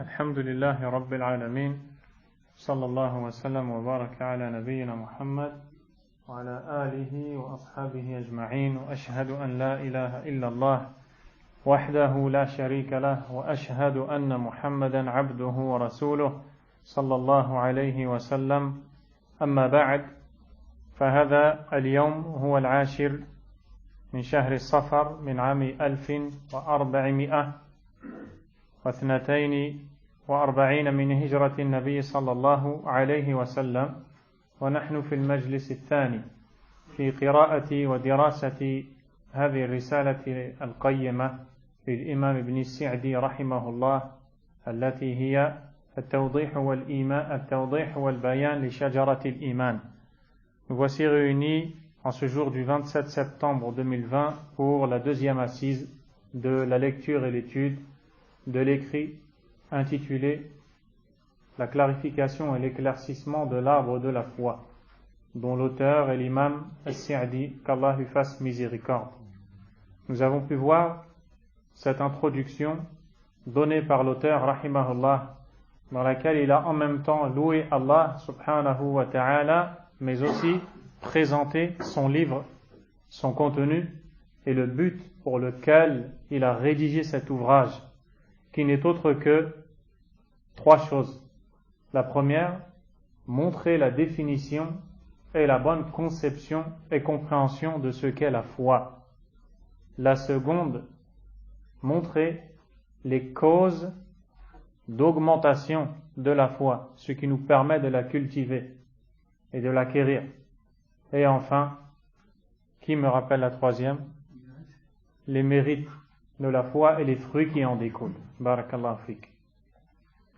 الحمد لله رب العالمين صلى الله وسلم وبارك على نبينا محمد وعلى آله وأصحابه أجمعين وأشهد أن لا إله إلا الله وحده لا شريك له وأشهد أن محمدا عبده ورسوله صلى الله عليه وسلم أما بعد فهذا اليوم هو العاشر من شهر الصفر من عام 1442 من هجرة النبي صلى الله عليه وسلم ونحن في المجلس الثاني في قراءة ودراسة هذه الرسالة القيمة للإمام ابن السعدي رحمه الله التي هي التوضيح والبيان لشجرة الإيمان. Nous voici réunis en ce jour du 27 septembre 2020 pour la deuxième assise de la lecture et l'étude de l'écrit intitulé La clarification et l'éclaircissement de l'arbre de la foi, dont l'auteur est l'imam As-Sa'di, qu'Allah lui fasse miséricorde. Nous avons pu voir cette introduction donnée par l'auteur, rahimahullah, dans laquelle il a en même temps loué Allah subhanahu wa ta'ala, mais aussi présenté son livre, son contenu et le but pour lequel il a rédigé cet ouvrage, qui n'est autre que trois choses. La première, montrer la définition et la bonne conception et compréhension de ce qu'est la foi. La seconde, montrer les causes d'augmentation de la foi, ce qui nous permet de la cultiver et de l'acquérir. Et enfin, qui me rappelle la troisième? Les mérites de la foi et les fruits qui en découlent. Barakallahu fik.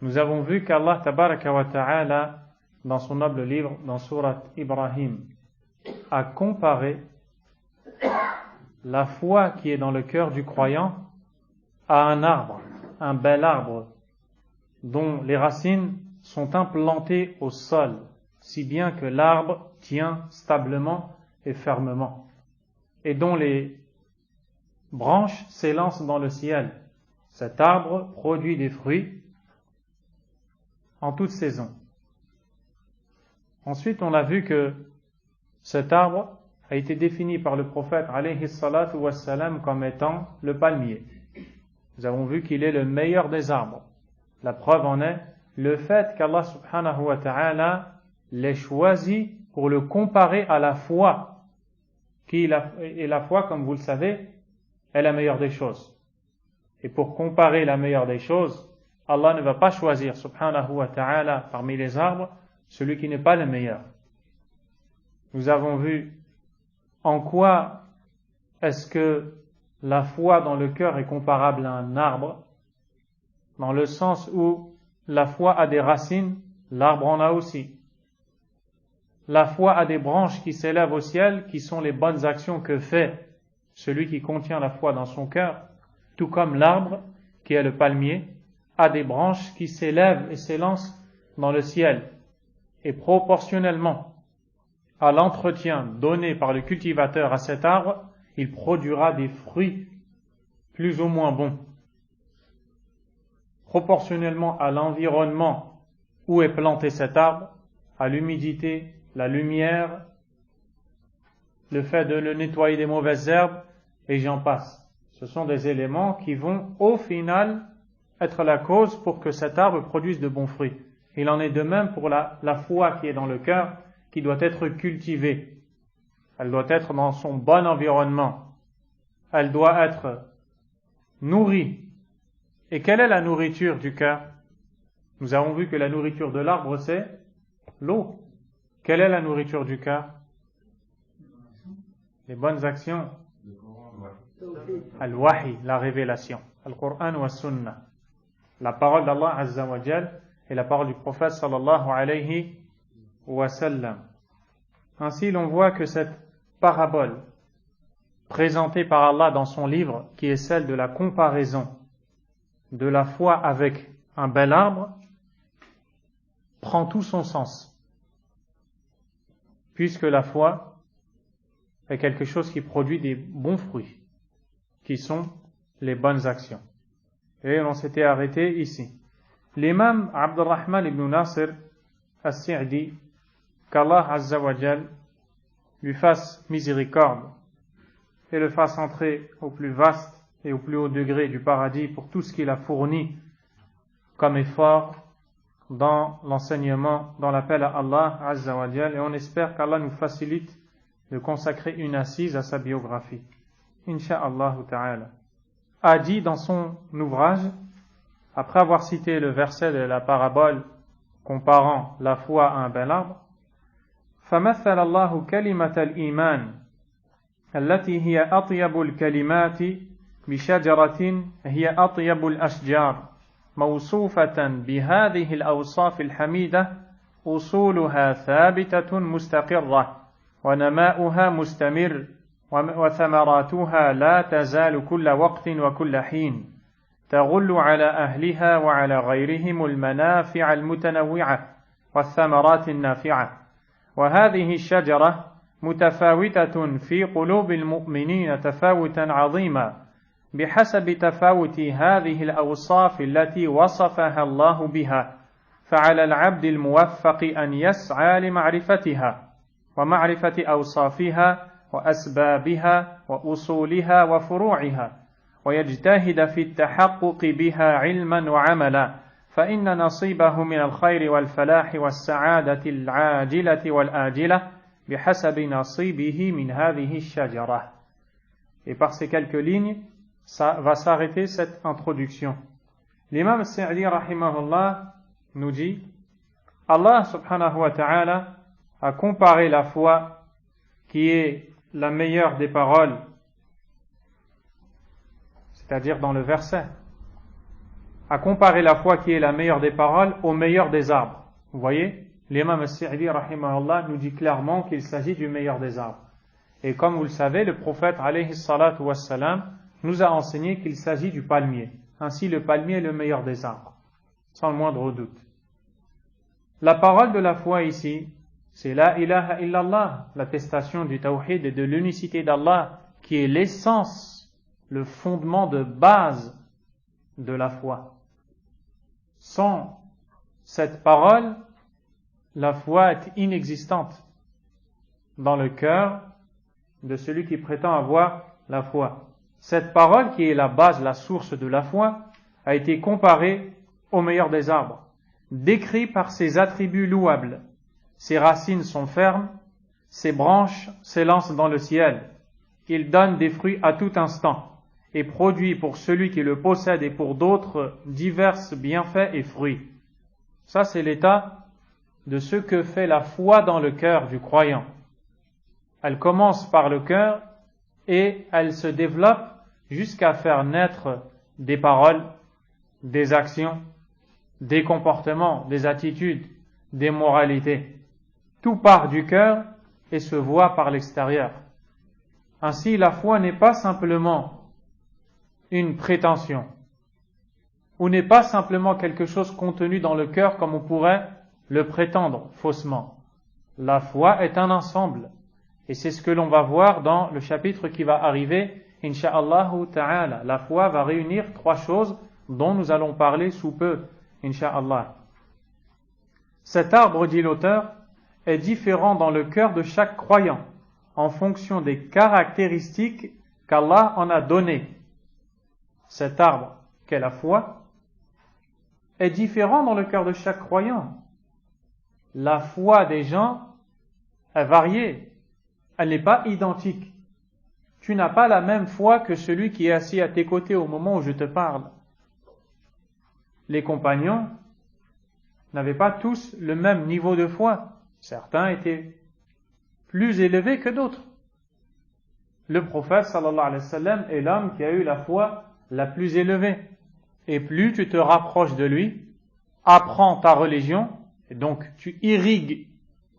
Nous avons vu qu'Allah tabaraka wa ta'ala, dans son noble livre, dans Sourate Ibrahim, a comparé la foi qui est dans le cœur du croyant à un arbre, un bel arbre, dont les racines sont implantées au sol, si bien que l'arbre tient stablement et fermement, et dont les branches s'élancent dans le ciel. Cet arbre produit des fruits en toute saison. Ensuite, on a vu que cet arbre a été défini par le prophète alayhi salatu wassalam comme étant le palmier. Nous avons vu qu'il est le meilleur des arbres. La preuve en est le fait qu'Allah subhanahu wa ta'ala l'ait choisi pour le comparer à la foi, et la foi, comme vous le savez, est la meilleure des choses. Et pour comparer la meilleure des choses, Allah ne va pas choisir, subhanahu wa ta'ala, parmi les arbres, celui qui n'est pas le meilleur. Nous avons vu en quoi est-ce que la foi dans le cœur est comparable à un arbre, dans le sens où la foi a des racines, l'arbre en a aussi. La foi a des branches qui s'élèvent au ciel, qui sont les bonnes actions que fait celui qui contient la foi dans son cœur, tout comme l'arbre, qui est le palmier, a des branches qui s'élèvent et s'élancent dans le ciel. Et proportionnellement à l'entretien donné par le cultivateur à cet arbre, il produira des fruits plus ou moins bons. Proportionnellement à l'environnement où est planté cet arbre, à l'humidité, la lumière, le fait de le nettoyer des mauvaises herbes, et j'en passe. Ce sont des éléments qui vont au final être la cause pour que cet arbre produise de bons fruits. Il en est de même pour la foi qui est dans le cœur, qui doit être cultivée. Elle doit être dans son bon environnement. Elle doit être nourrie. Et quelle est la nourriture du cœur? Nous avons vu que la nourriture de l'arbre, c'est l'eau. Quelle est la nourriture du cœur? Les bonnes actions. Al-Wahi, la révélation. Al-Qur'an wa Sunnah. La parole d'Allah Azza wa Jal et la parole du prophète sallallahu alayhi wa sallam. Ainsi, l'on voit que cette parabole présentée par Allah dans son livre, qui est celle de la comparaison de la foi avec un bel arbre, prend tout son sens. Puisque la foi est quelque chose qui produit des bons fruits, qui sont les bonnes actions. Et on s'était arrêté ici. L'imam Abdurrahman ibn Nasir as-Sa'di, qu'Allah Azza wa Jal lui fasse miséricorde et le fasse entrer au plus vaste et au plus haut degré du paradis pour tout ce qu'il a fourni comme effort dans l'enseignement, dans l'appel à Allah Azza wa Jal, et on espère qu'Allah nous facilite de consacrer une assise à sa biographie. Inch'Allah ta'ala. A dit dans son ouvrage, après avoir cité le verset de la parabole comparant la foi à un bel arbre, فَمَثَّلَ اللَّهُ كَلِمَةَ الْإِيمَانِ التي هي أطيب الكلمات بشجرة هي أطيب الأشجار موصوفة بهذه الأوصاف الحميدة أصولها ثابتة مستقرة ونماؤها مستمر وثمراتها لا تزال كل وقت وكل حين تغل على أهلها وعلى غيرهم المنافع المتنوعة والثمرات النافعة وهذه الشجرة متفاوتة في قلوب المؤمنين تفاوتا عظيما بحسب تفاوت هذه الأوصاف التي وصفها الله بها فعلى العبد الموفق أن يسعى لمعرفتها ومعرفة أوصافها وأسبابها وأصولها وفروعها ويجتهد في التحقق بها علما وعملا فإن نصيبه من الخير والفلاح والسعادة العاجلة والآجلة بحسب نصيبه من هذه الشجرة. Et par ces quelques lignes, ça va s'arrêter cette introduction. L'imam Sa'di rahimahullah nous dit, Allah subhanahu wa ta'ala a comparé la foi qui est la meilleure des paroles, c'est-à-dire dans le verset, a comparé la foi qui est la meilleure des paroles au meilleur des arbres. Vous voyez, l'imam Sa'di rahimahullah nous dit clairement qu'il s'agit du meilleur des arbres. Et comme vous le savez, le prophète alayhi salatu wassalam nous a enseigné qu'il s'agit du palmier. Ainsi, le palmier est le meilleur des arbres, sans le moindre doute. La parole de la foi ici, c'est la ilaha illallah, l'attestation du tawhid et de l'unicité d'Allah, qui est l'essence, le fondement de base de la foi. Sans cette parole, la foi est inexistante dans le cœur de celui qui prétend avoir la foi. Cette parole, qui est la base, la source de la foi, a été comparée au meilleur des arbres, décrit par ses attributs louables. Ses racines sont fermes, ses branches s'élancent dans le ciel. Il donne des fruits à tout instant et produit pour celui qui le possède et pour d'autres divers bienfaits et fruits. Ça, c'est l'état de ce que fait la foi dans le cœur du croyant. Elle commence par le cœur et elle se développe jusqu'à faire naître des paroles, des actions, des comportements, des attitudes, des moralités. Tout part du cœur et se voit par l'extérieur. Ainsi, la foi n'est pas simplement une prétention, ou n'est pas simplement quelque chose contenu dans le cœur comme on pourrait le prétendre faussement. La foi est un ensemble, et c'est ce que l'on va voir dans le chapitre qui va arriver, Inch'Allah ta'ala. La foi va réunir trois choses dont nous allons parler sous peu, Inch'Allah. Cet arbre, dit l'auteur, est différent dans le cœur de chaque croyant, en fonction des caractéristiques qu'Allah en a données. Cet arbre, qu'est la foi, est différent dans le cœur de chaque croyant. La foi des gens est variée, elle n'est pas identique. Tu n'as pas la même foi que celui qui est assis à tes côtés au moment où je te parle. Les compagnons n'avaient pas tous le même niveau de foi. Certains étaient plus élevés que d'autres. Le prophète sallallahu alayhi wa sallam est l'homme qui a eu la foi la plus élevée. Et plus tu te rapproches de lui, apprends ta religion, et donc tu irrigues,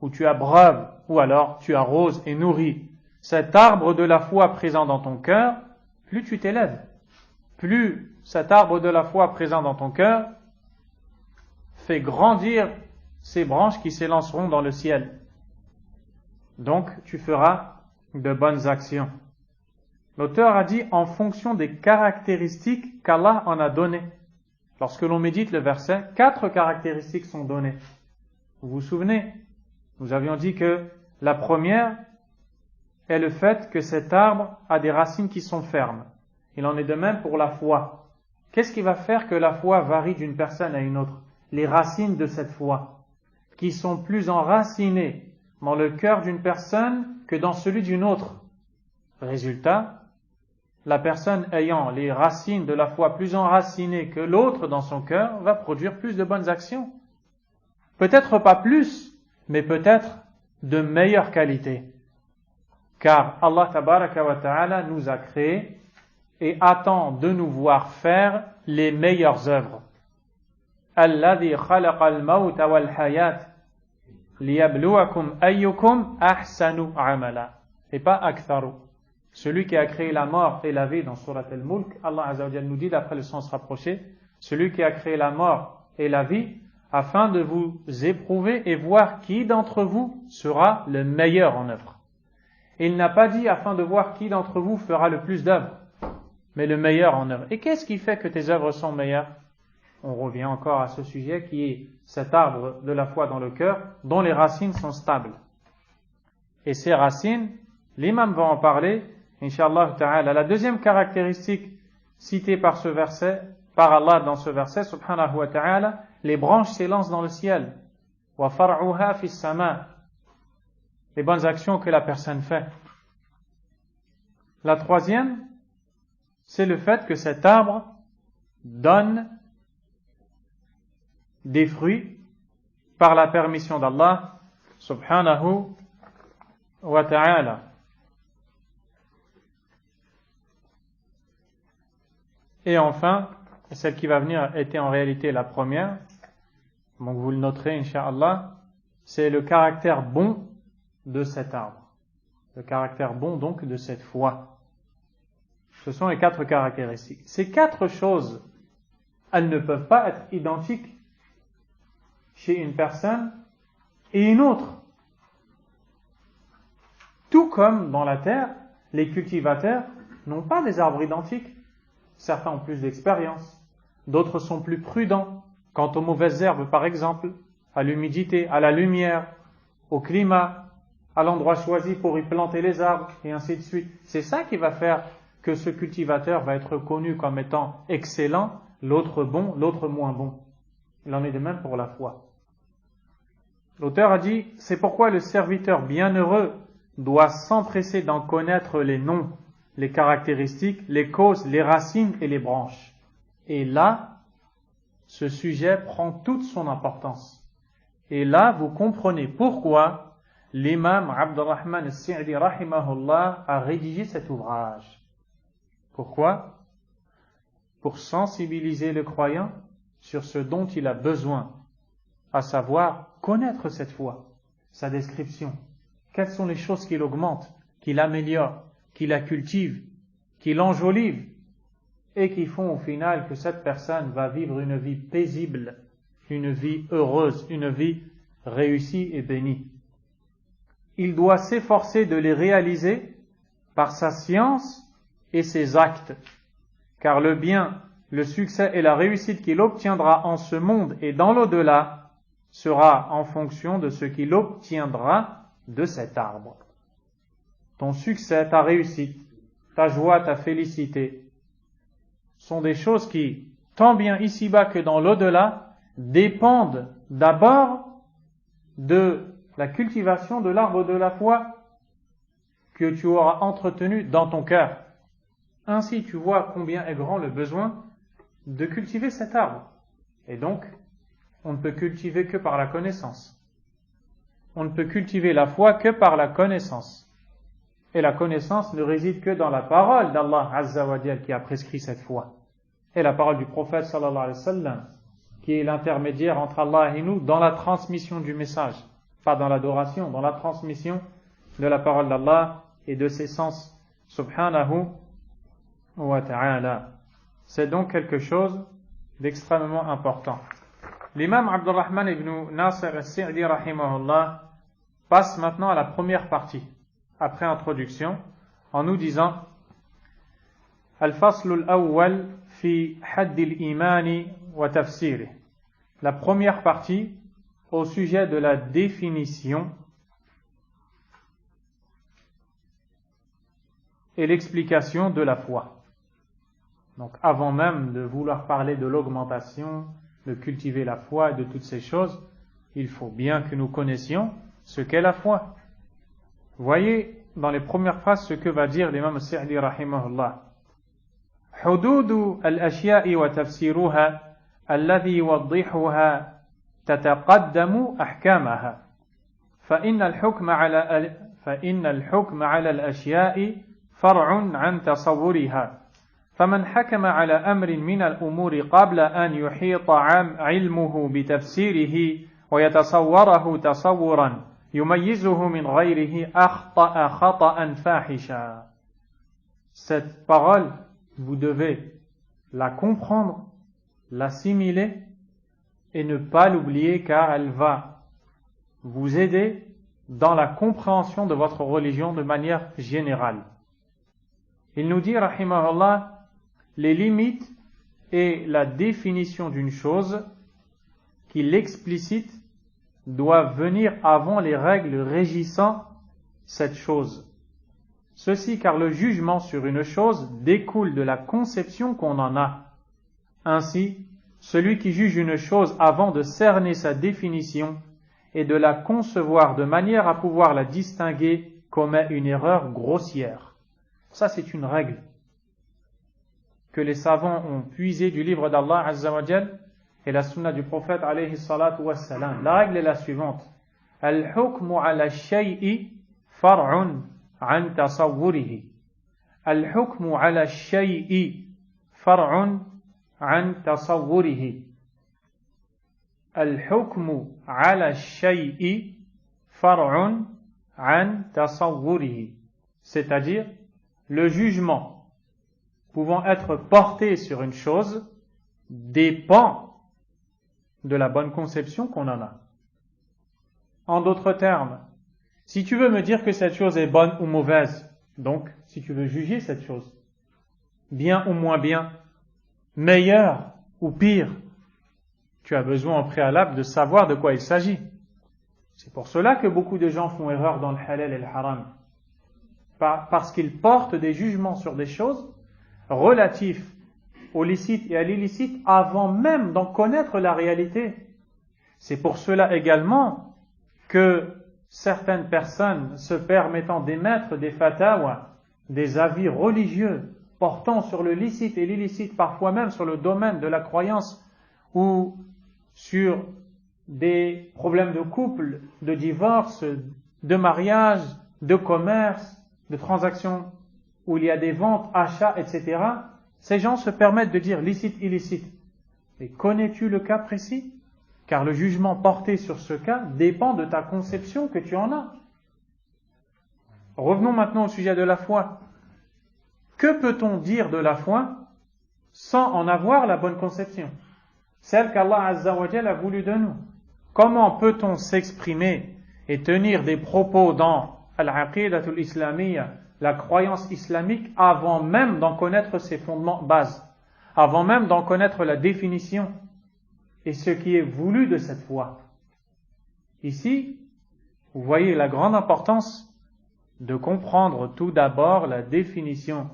ou tu abreuves, ou alors tu arroses et nourris cet arbre de la foi présent dans ton cœur, plus tu t'élèves. Plus cet arbre de la foi présent dans ton cœur fait grandir ces branches qui s'élanceront dans le ciel. Donc tu feras de bonnes actions. L'auteur a dit en fonction des caractéristiques qu'Allah en a données. lorsque l'on médite le verset, 4 caractéristiques sont données. Vous vous souvenez? Nous avions dit que la première est le fait que cet arbre a des racines qui sont fermes. Il en est de même pour la foi. Qu'est-ce qui va faire que la foi varie d'une personne à une autre? Les racines de cette foi, qui sont plus enracinées dans le cœur d'une personne que dans celui d'une autre. Résultat, la personne ayant les racines de la foi plus enracinées que l'autre dans son cœur va produire plus de bonnes actions. Peut-être pas plus, mais peut-être de meilleure qualité. Car Allah tabaraka wa ta'ala nous a créés et attend de nous voir faire les meilleures œuvres. Alladhi khalaqa al-mawta wal-hayat liyabluwakum ayyukum ahsanu amala. Et pas aktharu. Celui qui a créé la mort et la vie dans Surat al-Mulk, Allah Azza wa Jalla nous dit, d'après le sens rapproché, celui qui a créé la mort et la vie, afin de vous éprouver et voir qui d'entre vous sera le meilleur en œuvre. Et il n'a pas dit afin de voir qui d'entre vous fera le plus d'œuvres, mais le meilleur en œuvre. Et qu'est-ce qui fait que tes œuvres sont meilleures? On revient encore à ce sujet qui est cet arbre de la foi dans le cœur, dont les racines sont stables. Et ces racines, l'imam va en parler, Inch'Allah ta'ala. La deuxième caractéristique citée par ce verset, par Allah dans ce verset, subhanahu wa ta'ala, les branches s'élancent dans le ciel. Wa far'uha fis sama. Les bonnes actions que la personne fait. La troisième, c'est le fait que cet arbre donne des fruits par la permission d'Allah, subhanahu wa ta'ala. Et enfin, celle qui va venir était en réalité la première, donc vous le noterez, Inch'Allah, c'est le caractère bon de cet arbre. Le caractère bon donc de cette foi. Ce sont les 4 caractéristiques. Ces 4 choses, elles ne peuvent pas être identiques chez une personne et une autre. Tout comme dans la terre, les cultivateurs n'ont pas des arbres identiques. Certains ont plus d'expérience, d'autres sont plus prudents quant aux mauvaises herbes par exemple, à l'humidité, à la lumière, au climat, à l'endroit choisi pour y planter les arbres, et ainsi de suite. C'est ça qui va faire que ce cultivateur va être connu comme étant excellent, l'autre bon, l'autre moins bon. Il en est de même pour la foi. L'auteur a dit, c'est pourquoi le serviteur bienheureux doit s'empresser d'en connaître les noms, les caractéristiques, les causes, les racines et les branches. Et là, ce sujet prend toute son importance. Et là, vous comprenez pourquoi l'imam Abdurrahman al-Sa'di rahimahullah a rédigé cet ouvrage. Pourquoi? Pour sensibiliser le croyant sur ce dont il a besoin, à savoir connaître cette foi, sa description. Quelles sont les choses qu'il augmente, qu'il améliore, qu'il la cultive, qu'il enjolive, et qui font au final que cette personne va vivre une vie paisible, une vie heureuse, une vie réussie et bénie. Il doit s'efforcer de les réaliser par sa science et ses actes, car le bien, le succès et la réussite qu'il obtiendra en ce monde et dans l'au-delà sera en fonction de ce qu'il obtiendra de cet arbre. Ton succès, ta réussite, ta joie, ta félicité sont des choses qui, tant bien ici-bas que dans l'au-delà, dépendent d'abord de la cultivation de l'arbre de la foi que tu auras entretenu dans ton cœur. Ainsi, tu vois combien est grand le besoin de cultiver cet arbre. Et donc, on ne peut cultiver que par la connaissance. On ne peut cultiver la foi que par la connaissance. Et la connaissance ne réside que dans la parole d'Allah Azza wa Jal qui a prescrit cette foi. Et la parole du prophète sallallahu alayhi wa sallam qui est l'intermédiaire entre Allah et nous dans la transmission du message. Pas dans l'adoration, dans la transmission de la parole d'Allah et de ses sens. Subhanahu wa ta'ala. C'est donc quelque chose d'extrêmement important. L'imam Abdurrahman ibn Nasir al-Sa'di rahimahullah passe maintenant à la première partie, après introduction, en nous disant Al-Fasl al-Awwal fi hadd al-Iman wa tafsirih. La première partie au sujet de la définition et l'explication de la foi. Donc avant même de vouloir parler de l'augmentation, de cultiver la foi et de toutes ces choses, il faut bien que nous connaissions ce qu'est la foi. Voyez dans les premières phrases ce que va dire l'imam Sa'di rahimahullah. حدود الأشياء وتفسيرها الذي يوضحها تتقدم أحكامها فإن الحكم على الأشياء فرع عن تصورها فمن حكم على أمر من الأمور قبل أن يحيط علمه بتفسيره ويتصوره تصورا يميزه من غيره أخطأ خطأ فاحشا. Cette parole, vous devez la comprendre, l'assimiler et ne pas l'oublier car elle va vous aider dans la compréhension de votre religion de manière générale. Il nous dit, rahimahullah, les limites et la définition d'une chose qui l'explicite doivent venir avant les règles régissant cette chose. Ceci car le jugement sur une chose découle de la conception qu'on en a. Ainsi, celui qui juge une chose avant de cerner sa définition et de la concevoir de manière à pouvoir la distinguer commet une erreur grossière. Ça, c'est une règle que les savants ont puisée du livre d'Allah Azza wa Jal et la sunna du prophète alayhi salatu wassalam. La règle est la suivante. Al-hukmu ala shay'i far'un an tasawwurihi. Al-hukmu ala shay'i far'un an tasawwurihi. Al-hukmu ala shay'i far'un an tasawwurihi. C'est-à-dire, le jugement pouvant être porté sur une chose dépend de la bonne conception qu'on en a. En d'autres termes, si tu veux me dire que cette chose est bonne ou mauvaise, donc si tu veux juger cette chose, bien ou moins bien, meilleure ou pire, tu as besoin en préalable de savoir de quoi il s'agit. C'est pour cela que beaucoup de gens font erreur dans le halal et le haram. Parce qu'ils portent des jugements sur des choses relatifs au licite et à l'illicite avant même d'en connaître la réalité. C'est pour cela également que certaines personnes se permettant d'émettre des fatawa, des avis religieux portant sur le licite et l'illicite, parfois même sur le domaine de la croyance ou sur des problèmes de couple, de divorce, de mariage, de commerce, de transactions où il y a des ventes, achats, etc. Ces gens se permettent de dire licite, illicite. Et connais-tu le cas précis? Car le jugement porté sur ce cas dépend de ta conception que tu en as. Revenons maintenant au sujet de la foi. Que peut-on dire de la foi sans en avoir la bonne conception? Celle qu'Allah Azza wa Jal a voulu de nous. Comment peut-on s'exprimer et tenir des propos dans Al-Aqidatul Islamiyya, la croyance islamique, avant même d'en connaître ses fondements bases, avant même d'en connaître la définition et ce qui est voulu de cette foi? Ici, vous voyez la grande importance de comprendre tout d'abord la définition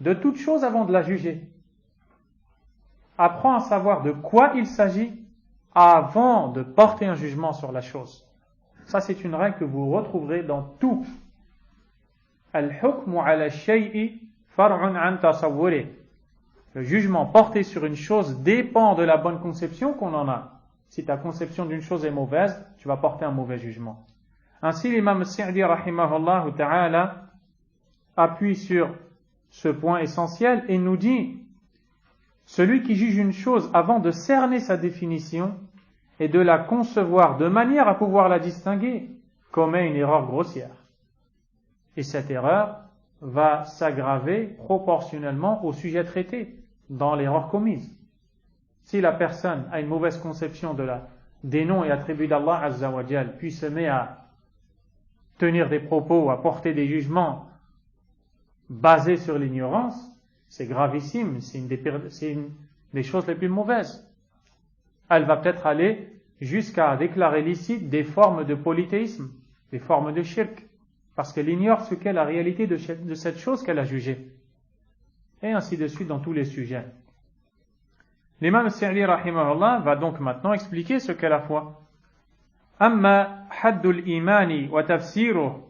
de toute chose avant de la juger. Apprends à savoir de quoi il s'agit avant de porter un jugement sur la chose. Ça, c'est une règle que vous retrouverez dans tout. Al-hukmu ala shay'i far'un an tasawwuri. Le jugement porté sur une chose dépend de la bonne conception qu'on en a. Si ta conception d'une chose est mauvaise, tu vas porter un mauvais jugement. Ainsi, l'imam Sa'di rahimahullah ta'ala appuie sur ce point essentiel et nous dit: celui qui juge une chose avant de cerner sa définition et de la concevoir de manière à pouvoir la distinguer commet une erreur grossière. Et cette erreur va s'aggraver proportionnellement au sujet traité dans l'erreur commise. Si la personne a une mauvaise conception des noms et attributs d'Allah Azza wa Jal, puis se met à tenir des propos, à porter des jugements basés sur l'ignorance, c'est gravissime, c'est une des choses les plus mauvaises. Elle va peut-être aller jusqu'à déclarer licite des formes de polythéisme, des formes de shirk, parce qu'elle ignore ce qu'est la réalité de cette chose qu'elle a jugée. Et ainsi de suite dans tous les sujets. L'imam al-Sa'di rahimahullah va donc maintenant expliquer ce qu'est la foi. Amma haddul imani wa tafsiruh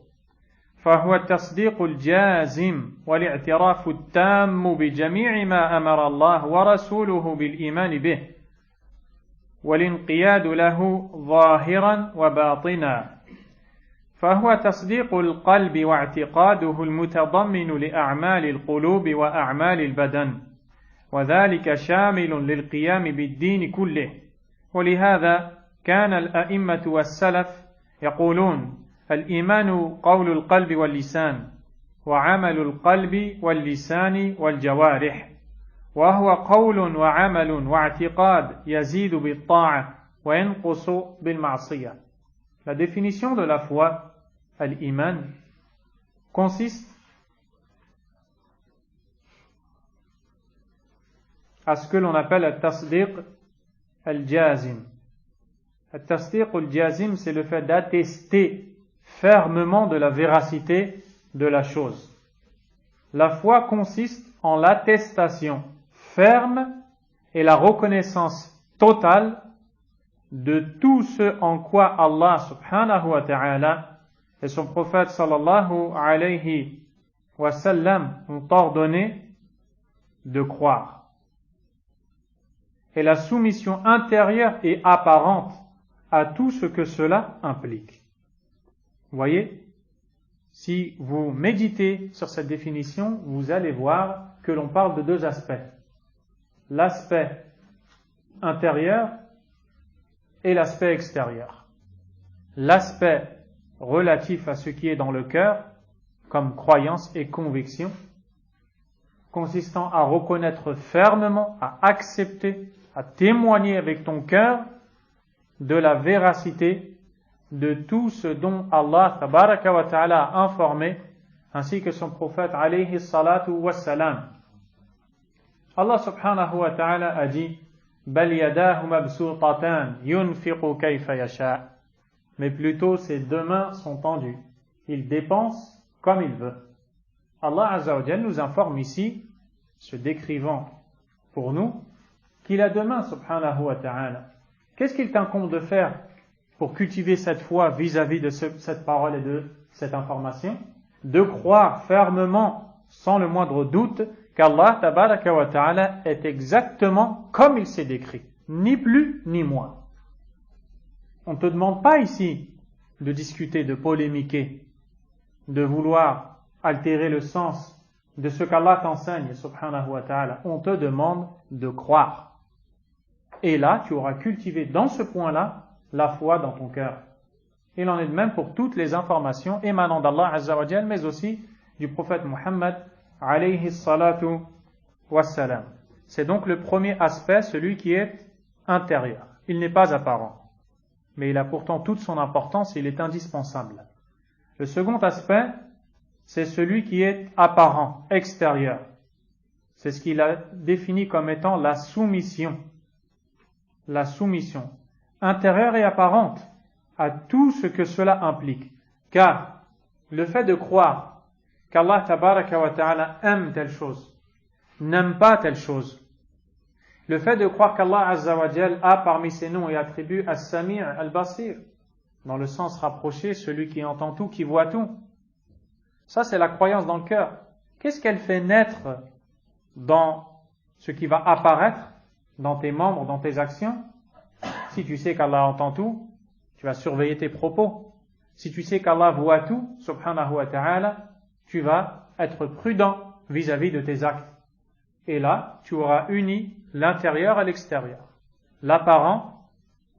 فهو التصديق الجازم والاعتراف التام بجميع ما أمر الله ورسوله بالإيمان به والانقياد له ظاهرا وباطنا فهو تصديق القلب واعتقاده المتضمن لأعمال القلوب وأعمال البدن وذلك شامل للقيام بالدين كله ولهذا كان الأئمة والسلف يقولون الإيمان قول القلب واللسان وعمل القلب واللسان والجوارح وهو قول وعمل واعتقاد يزيد بالطاعة وينقص بالمعصية. La définition de la foi, al-iman, consiste à ce que l'on appelle al-tasdiq al-jazim. Al-tasdiq al-jazim, c'est le fait d'attester fermement de la véracité de la chose. La foi consiste en l'attestation ferme et la reconnaissance totale de tout ce en quoi Allah subhanahu wa ta'ala et son prophète sallallahu alayhi wa sallam ont ordonné de croire. Et la soumission intérieure et apparente à tout ce que cela implique. Vous voyez, si vous méditez sur cette définition, vous allez voir que l'on parle de deux aspects. L'aspect intérieur et l'aspect extérieur. L'aspect relatif à ce qui est dans le cœur, comme croyance et conviction, consistant à reconnaître fermement, à accepter, à témoigner avec ton cœur de la véracité de tout ce dont Allah tabaraka wa ta'ala a informé, ainsi que son prophète alayhi salatu wassalam. Allah subhanahu wa ta'ala a dit bal yadahu mabsutatan yunfiqu kayfa yasha, mais plutôt ses deux mains sont tendues, il dépense comme il veut. Allah azza wa jalla nous informe ici, se décrivant pour nous, qu'il a deux mains subhanahu wa ta'ala. Qu'est-ce qu'il t'incombe de faire pour cultiver cette foi vis-à-vis de cette parole et de cette information? De croire fermement, sans le moindre doute, qu'Allah tabaraka wa ta'ala est exactement comme il s'est décrit, ni plus ni moins. On ne te demande pas ici de discuter, de polémiquer, de vouloir altérer le sens de ce qu'Allah t'enseigne, subhanahu wa ta'ala. On te demande de croire. Et là, tu auras cultivé dans ce point-là la foi dans ton cœur. Il en est de même pour toutes les informations émanant d'Allah azza wa jalla, mais aussi du prophète Muhammad alayhi salatu wassalam. C'est donc le premier aspect, celui qui est intérieur. Il n'est pas apparent, mais il a pourtant toute son importance et il est indispensable. Le second aspect, c'est celui qui est apparent, extérieur. C'est ce qu'il a défini comme étant la soumission. La soumission intérieure et apparente à tout ce que cela implique. Car le fait de croire qu'Allah tabaraka wa ta'ala aime telle chose, n'aime pas telle chose, le fait de croire qu'Allah azza wa jal a parmi ses noms et attributs as-Sami' al-Basir, dans le sens rapproché, celui qui entend tout, qui voit tout, ça c'est la croyance dans le cœur. Qu'est-ce qu'elle fait naître dans ce qui va apparaître dans tes membres, dans tes actions? Si tu sais qu'Allah entend tout, tu vas surveiller tes propos. Si tu sais qu'Allah voit tout, subhanahu wa ta'ala, tu vas être prudent vis-à-vis de tes actes. Et là, tu auras uni l'intérieur à l'extérieur, l'apparent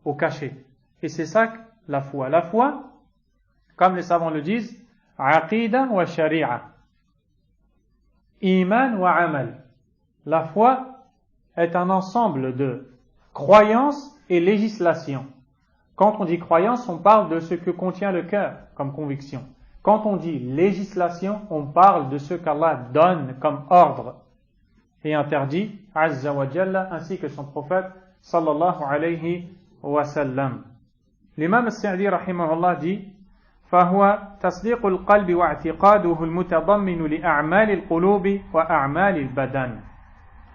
au caché. Et c'est ça la foi. La foi, comme les savants le disent, aqida wa shari'a, iman wa amal. La foi est un ensemble de croyances et législation. Quand on dit croyance, on parle de ce que contient le cœur comme conviction. Quand on dit législation, on parle de ce qu'Allah donne comme ordre et interdit, azza wa jalla, ainsi que son prophète sallallahu alayhi wa sallam. L'imam al-Sa'di rahimahullah dit فهو تصديق القلب واعتقاده المتضمن لأعمال القلوب وأعمال البدن.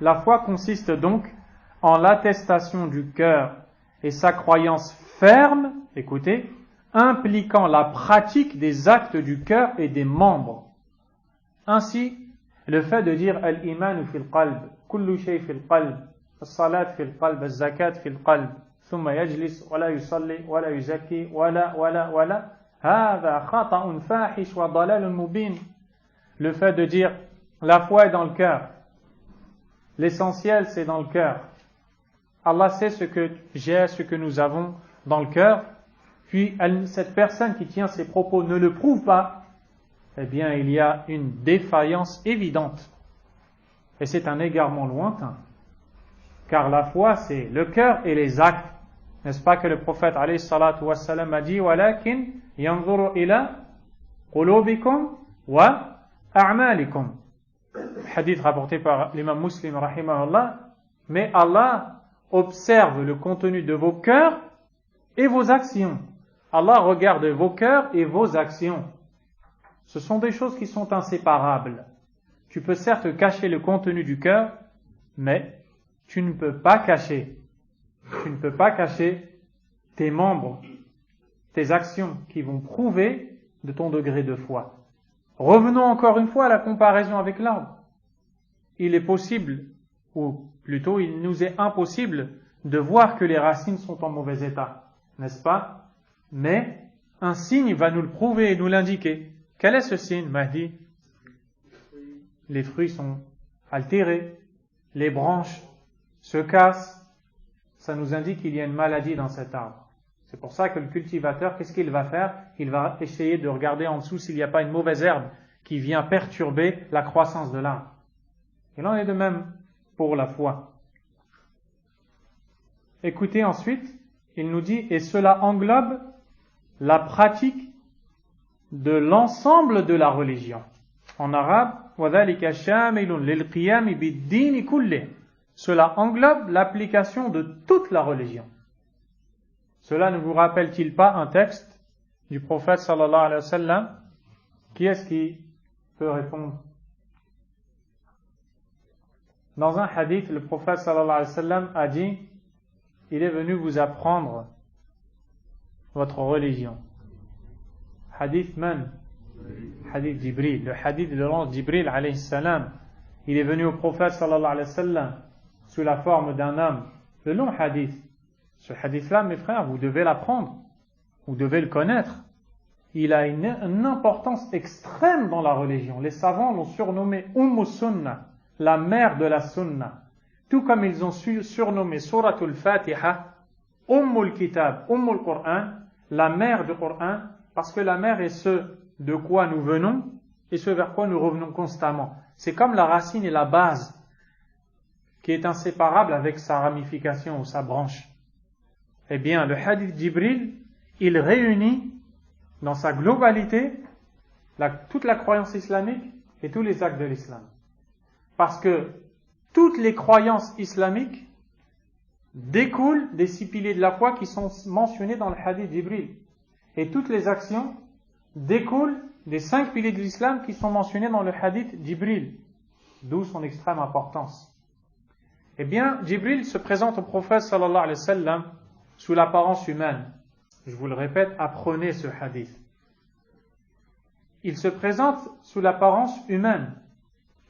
La foi consiste donc en l'attestation du cœur et sa croyance ferme, écoutez, impliquant la pratique des actes du cœur et des membres. Ainsi, le fait de dire al-iman fi al-qalb, kullu shay fi al-qalb, as-salat fi al-qalb, az-zakat fi al-qalb, thumma yajlis wa la yusalli wa la yuzakki wa la هذا خطأ فاحش وضلال مبين. Le fait de dire la foi est dans le cœur, l'essentiel c'est dans le cœur. Allah sait ce que j'ai, ce que nous avons dans le cœur. Puis cette personne qui tient ses propos ne le prouve pas, eh bien il y a une défaillance évidente. Et c'est un égarement lointain. Car la foi c'est le cœur et les actes. N'est-ce pas que le prophète alayhi salatu wassalam a dit walakin yanzuru ila qulubikum wa a'malikum. Hadith rapporté par l'imam Muslim rahimahullah. Mais Allah observe le contenu de vos cœurs et vos actions. Allah regarde vos cœurs et vos actions. Ce sont des choses qui sont inséparables. Tu peux certes cacher le contenu du cœur, mais tu ne peux pas cacher tes membres, tes actions qui vont prouver de ton degré de foi. Revenons encore une fois à la comparaison avec l'arbre. Il est possible, ou plutôt il nous est impossible de voir que les racines sont en mauvais état, n'est-ce pas? Mais un signe va nous le prouver et nous l'indiquer. Quel est ce signe, Mahdi? Les fruits sont altérés, les branches se cassent. Ça nous indique qu'il y a une maladie dans cet arbre. C'est pour ça que le cultivateur, qu'est-ce qu'il va faire? Il va essayer de regarder en dessous s'il n'y a pas une mauvaise herbe qui vient perturber la croissance de l'arbre. Il en est de même pour la foi. Écoutez ensuite, il nous dit, et cela englobe la pratique de l'ensemble de la religion. En arabe, وَذَلِكَ شَامِلٌ لِلْقِيَامِ بِالدِّينِ كُلِّهِ. Cela englobe l'application de toute la religion. Cela ne vous rappelle-t-il pas un texte du prophète sallallahu alayhi wa sallam? Qui est-ce qui peut répondre? Dans un hadith, le prophète sallallahu alayhi wa sallam a dit, il est venu vous apprendre votre religion. Hadith man? Hadith Jibril. Le hadith de l'ange Jibril alayhi salam. Il est venu au prophète sallallahu alayhi wa sallam sous la forme d'un homme. Le long hadith. Ce hadith-là, mes frères, vous devez l'apprendre. Vous devez le connaître. Il a une importance extrême dans la religion. Les savants l'ont surnommé Sunnah, la mère de la Sunna. Tout comme ils ont surnommé Suratul Fatiha, Ummul Kitab, Ummul Qur'an, la mère du Qur'an, parce que la mère est ce de quoi nous venons et ce vers quoi nous revenons constamment. C'est comme la racine et la base qui est inséparable avec sa ramification ou sa branche. Eh bien, le hadith Jibril, il réunit dans sa globalité toute la croyance islamique et tous les actes de l'islam. Parce que toutes les croyances islamiques découlent des 6 piliers de la foi qui sont mentionnés dans le hadith Jibril. Et toutes les actions découlent des 5 piliers de l'islam qui sont mentionnés dans le hadith Jibril. D'où son extrême importance. Eh bien, Jibril se présente au prophète sallallahu alayhi wa sallam sous l'apparence humaine. Je vous le répète, apprenez ce hadith. Il se présente sous l'apparence humaine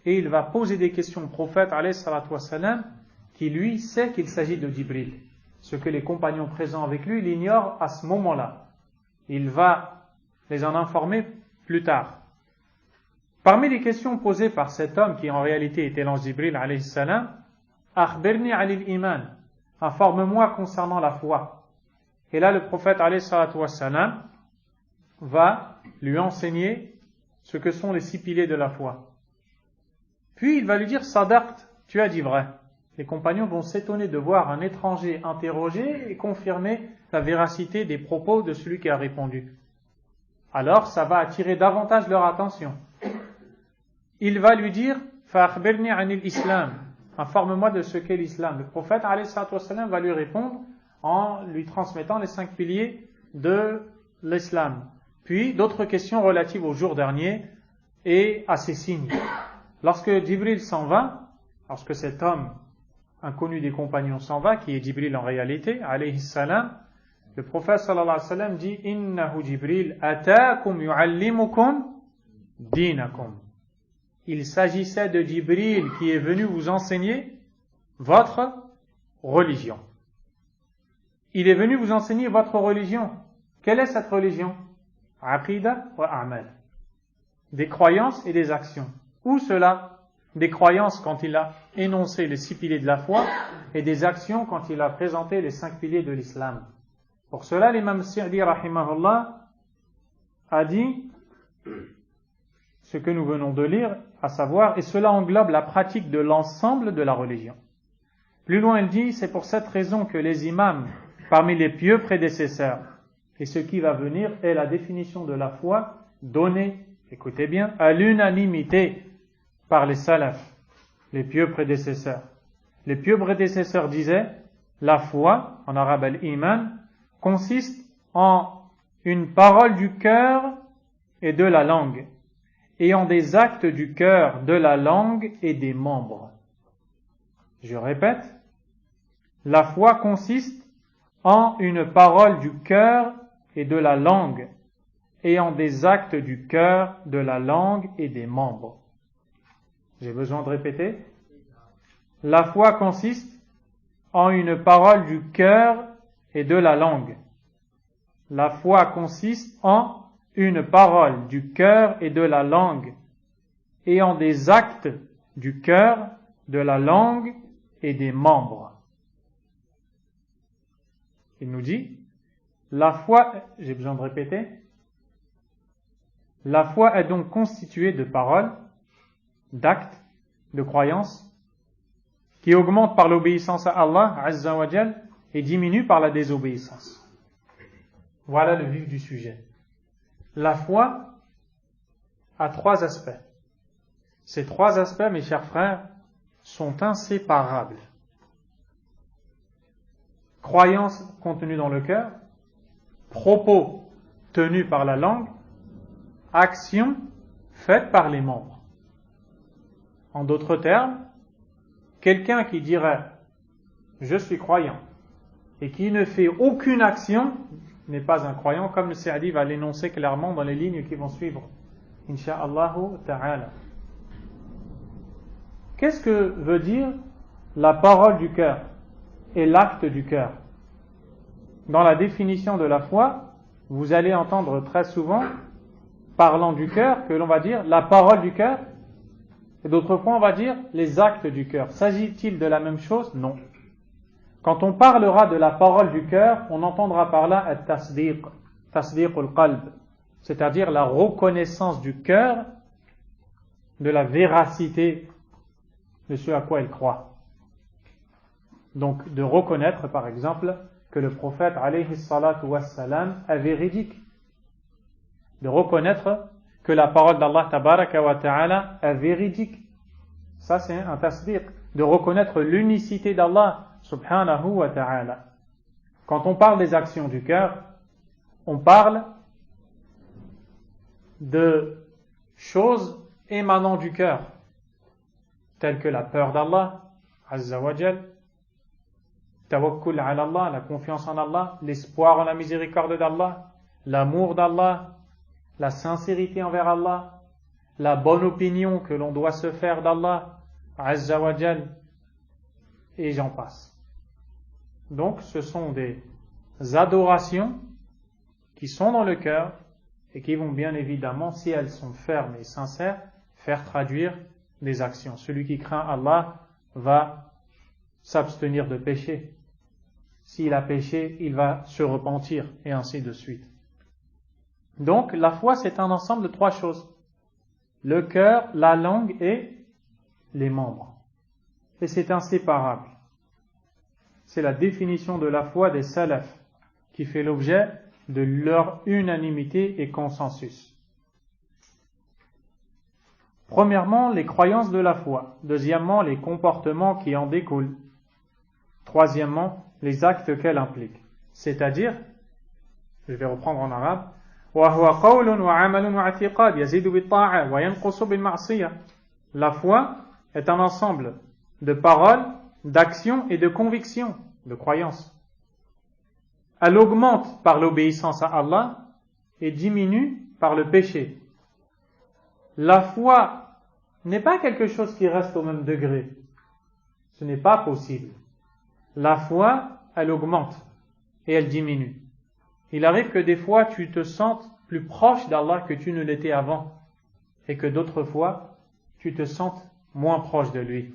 et il va poser des questions au prophète alayhi salatu wa sallam qui lui sait qu'il s'agit de Jibril. Ce que les compagnons présents avec lui l'ignorent à ce moment-là. Il va les en informer plus tard. Parmi les questions posées par cet homme qui en réalité était l'ange Jibril alayhi salam, Akhbirni anil iman, informe-moi concernant la foi. Et là le prophète alayhi salatu wassalam va lui enseigner ce que sont les 6 piliers de la foi. Puis il va lui dire Sadaqt, tu as dit vrai. Les compagnons vont s'étonner de voir un étranger interroger et confirmer la véracité des propos de celui qui a répondu. Alors ça va attirer davantage leur attention. Il va lui dire Fa akhbirni anil islam, informe-moi de ce qu'est l'islam. Le prophète alayhi salatu wassalam va lui répondre en lui transmettant les 5 piliers de l'islam. Puis d'autres questions relatives au jour dernier et à ses signes. Lorsque Jibril s'en va, lorsque cet homme inconnu des compagnons s'en va, qui est Jibril en réalité, alayhi salam, le prophète sallallahu alayhi wa sallam dit « Innahu Jibril ataakum yu'allimukum dinakum » Il s'agissait de Jibril qui est venu vous enseigner votre religion. Il est venu vous enseigner votre religion. Quelle est cette religion? Aqida wa a'mal. Des croyances et des actions. Où cela? Des croyances quand il a énoncé les 6 piliers de la foi et des actions quand il a présenté les 5 piliers de l'islam. Pour cela, l'imam Sa'di rahimahullah a dit ce que nous venons de lire, à savoir, et cela englobe la pratique de l'ensemble de la religion. Plus loin, il dit, c'est pour cette raison que les imams, parmi les pieux prédécesseurs, et ce qui va venir est la définition de la foi donnée, écoutez bien, à l'unanimité par les salafs, les pieux prédécesseurs. Les pieux prédécesseurs disaient, la foi, en arabe al-iman, consiste en une parole du cœur et de la langue, et en des actes du cœur, de la langue et des membres. Je répète, la foi consiste en une parole du cœur et de la langue, et en des actes du cœur, de la langue et des membres. J'ai besoin de répéter? La foi consiste en une parole du cœur et de la langue. La foi consiste en une parole du cœur et de la langue, et en des actes du cœur, de la langue et des membres. Il nous dit, la foi, j'ai besoin de répéter, la foi est donc constituée de paroles, d'actes, de croyances, qui augmentent par l'obéissance à Allah, Azza wa Jal, et diminuent par la désobéissance. Voilà le vif du sujet. La foi a 3 aspects. Ces 3 aspects, mes chers frères, sont inséparables. Croyance contenue dans le cœur, propos tenus par la langue, action faite par les membres. En d'autres termes, quelqu'un qui dirait « je suis croyant » et qui ne fait aucune action n'est pas un croyant, comme le Sa'di va l'énoncer clairement dans les lignes qui vont suivre. Inch'Allah ta'ala. Qu'est-ce que veut dire la parole du cœur et l'acte du cœur? Dans la définition de la foi, vous allez entendre très souvent, parlant du cœur, que l'on va dire la parole du cœur, et d'autres fois on va dire les actes du cœur. S'agit-il de la même chose? Non. Quand on parlera de la parole du cœur, on entendra par là at-tasdiq, tasdiq al-qalb, c'est-à-dire la reconnaissance du cœur de la véracité de ce à quoi il croit. Donc de reconnaître par exemple que le prophète alayhi salatu wassalam est véridique. De reconnaître que la parole d'Allah tabaraka wa ta'ala est véridique. Ça c'est un tasdiq. De reconnaître l'unicité d'Allah subhanahu wa ta'ala. Quand on parle des actions du cœur, on parle de choses émanant du cœur, telles que la peur d'Allah, azza wa jal, tawakkul ala Allah, la confiance en Allah, l'espoir en la miséricorde d'Allah, l'amour d'Allah, la sincérité envers Allah, la bonne opinion que l'on doit se faire d'Allah, azza wa jal, et j'en passe. Donc ce sont des adorations qui sont dans le cœur et qui vont bien évidemment, si elles sont fermes et sincères, faire traduire des actions. Celui qui craint Allah va s'abstenir de pécher. S'il a péché, il va se repentir, et ainsi de suite. Donc la foi, c'est un ensemble de 3 choses. Le cœur, la langue et les membres. Et c'est inséparable. C'est la définition de la foi des salafs qui fait l'objet de leur unanimité et consensus. Premièrement, les croyances de la foi. Deuxièmement, les comportements qui en découlent. Troisièmement, les actes qu'elle implique. C'est-à-dire, je vais reprendre en arabe, وَهُوَ قَوْلٌ وَعَمَلٌ وَاعْتِقَادٌ يَزِيدُ بِالطَّاعَةِ وَيَنْقُصُ بِالْمَعْصِيَةِ. La foi est un ensemble de paroles, d'actions et de convictions, de croyances. Elle augmente par l'obéissance à Allah et diminue par le péché. La foi n'est pas quelque chose qui reste au même degré. Ce n'est pas possible. La foi, elle augmente et elle diminue. Il arrive que des fois tu te sentes plus proche d'Allah que tu ne l'étais avant et que d'autres fois tu te sentes moins proche de lui,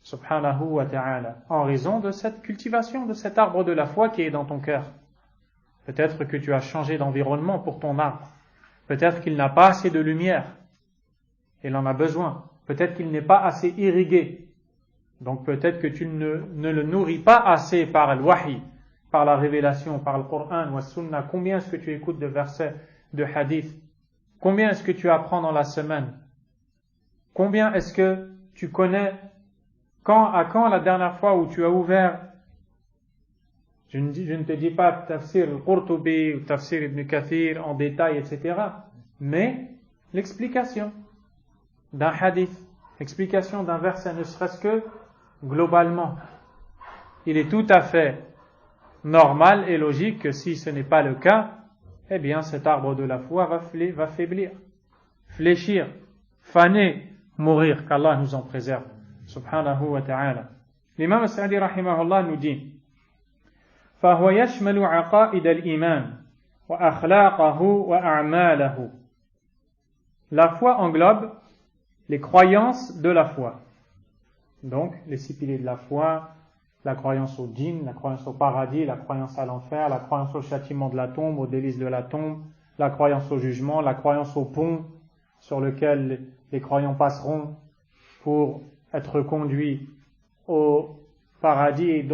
subhanahu wa ta'ala, en raison de cette cultivation, de cet arbre de la foi qui est dans ton cœur. Peut-être que tu as changé d'environnement pour ton arbre. Peut-être qu'il n'a pas assez de lumière. Il en a besoin. Peut-être qu'il n'est pas assez irrigué. Donc peut-être que tu ne le nourris pas assez par le wahi, par la révélation, par le Coran ou la Sunna. Combien est-ce que tu écoutes de versets, de hadiths? Combien est-ce que tu apprends dans la semaine? Combien est-ce que tu connais à quand la dernière fois où tu as ouvert, je ne te dis pas tafsir al-Qurtubi ou tafsir ibn Kathir en détail, etc. Mais l'explication d'un hadith, l'explication d'un verset, ne serait-ce que globalement. Il est tout à fait normal et logique que si ce n'est pas le cas, eh bien cet arbre de la foi va faiblir, fléchir, faner, mourir, qu'Allah nous en préserve, subhanahu wa ta'ala. L'imam al-Sa'di rahimahullah nous dit فهو يشمل عقائد الإيمان وأخلاقه وأعماله. La foi englobe les croyances de la foi. Donc, les 6 piliers de la foi, la croyance au djinn, la croyance au paradis, la croyance à l'enfer, la croyance au châtiment de la tombe, aux délices de la tombe, la croyance au jugement, la croyance au pont sur lequel les croyants passeront pour être conduits au paradis et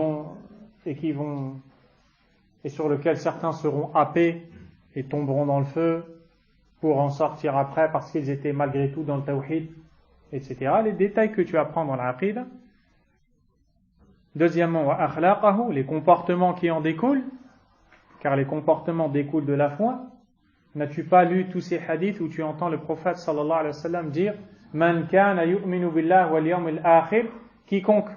sur lequel certains seront happés et tomberont dans le feu pour en sortir après parce qu'ils étaient malgré tout dans le tawhid, etc. Les détails que tu apprends dans l'aqida. Deuxièmement, wa akhlaqahu, les comportements qui en découlent, car les comportements découlent de la foi. N'as-tu pas lu tous ces hadiths où tu entends le prophète sallallahu alayhi wa sallam dire Man kana yu'minu billah wal yawmil akhir, quiconque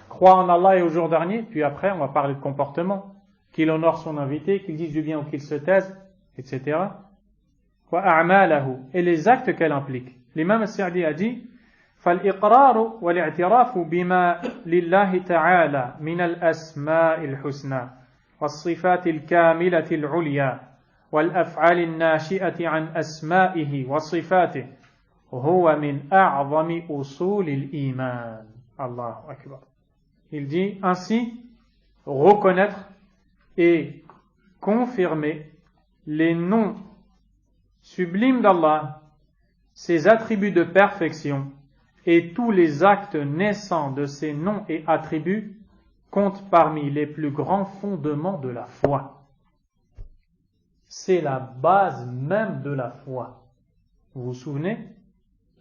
croit en Allah et au jour dernier, puis après on va parler de comportement, qu'il honore son invité, qu'il dise du bien ou qu'il se taise, etc. Wa a'malahu, et les actes qu'elle implique. L'imam al-Sa'di a dit فالإقرار والاعتراف بما لله تعالى من الأسماء الحسنى والصفات الكاملة العليا والأفعال الناشئة عن أسمائه وصفاته هو من أعظم أصول الإيمان. الله أكبر. Il dit ainsi, reconnaître et confirmer les noms sublimes d'Allah, ses attributs de perfection et tous les actes naissants de ces noms et attributs comptent parmi les plus grands fondements de la foi. C'est la base même de la foi. Vous vous souvenez?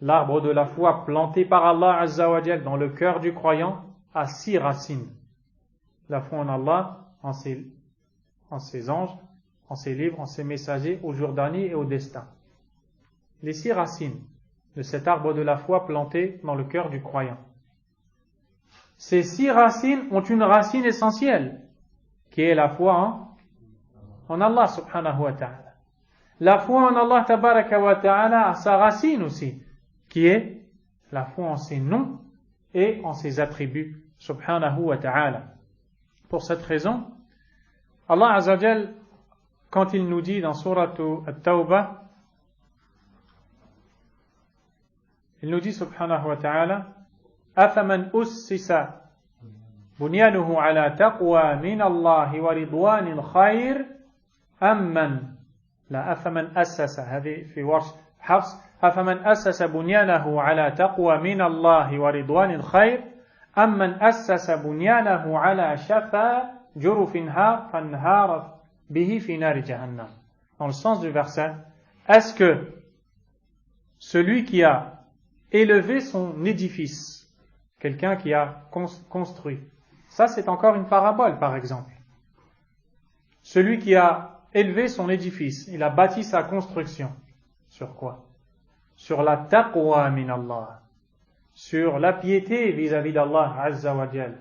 L'arbre de la foi planté par Allah Azza wa Jal dans le cœur du croyant a 6 racines. La foi en Allah, en ses anges, en ses livres, en ses messagers, au jour dernier et au destin. Les 6 racines de cet arbre de la foi planté dans le cœur du croyant. Ces 6 racines ont une racine essentielle, qui est la foi en Allah subhanahu wa ta'ala. La foi en Allah tabaraka wa ta'ala a sa racine aussi, qui est la foi en ses noms et en ses attributs subhanahu wa ta'ala. Pour cette raison, Allah Azza wa Jal, quand il nous dit dans Sourate At-Tawbah, il nous dit subhanahu wa ta'ala أَفَمَنْ أُسِّسَ بُنْيَانُهُ عَلَى تَقْوَى مِنَ اللَّهِ وَرِضْوَانٍ خَيْرٍ أَمَّنْ لا أَفَمَنْ أَسَّسَ هذه في ورش حفص أَفَمَنْ أَسَّسَ بُنْيَانَهُ عَلَى تَقْوَى مِنَ اللَّهِ وَرِضْوَانٍ خَيْرٍ أَمَّنْ أَسَّسَ بُنْيَانَهُ عَلَى شَفَا جُرُفٍ هَارٍ فَانْهَارَ بِهِ فِي نَارِ جَهَنَّمَ. Dans le sens du verset, est-ce que celui qui a élevé son édifice. Quelqu'un qui a construit. Ça, c'est encore une parabole, par exemple. Celui qui a élevé son édifice, il a bâti sa construction. Sur quoi? Sur la taqwa min Allah. Sur la piété vis-à-vis d'Allah Azza wa Jal.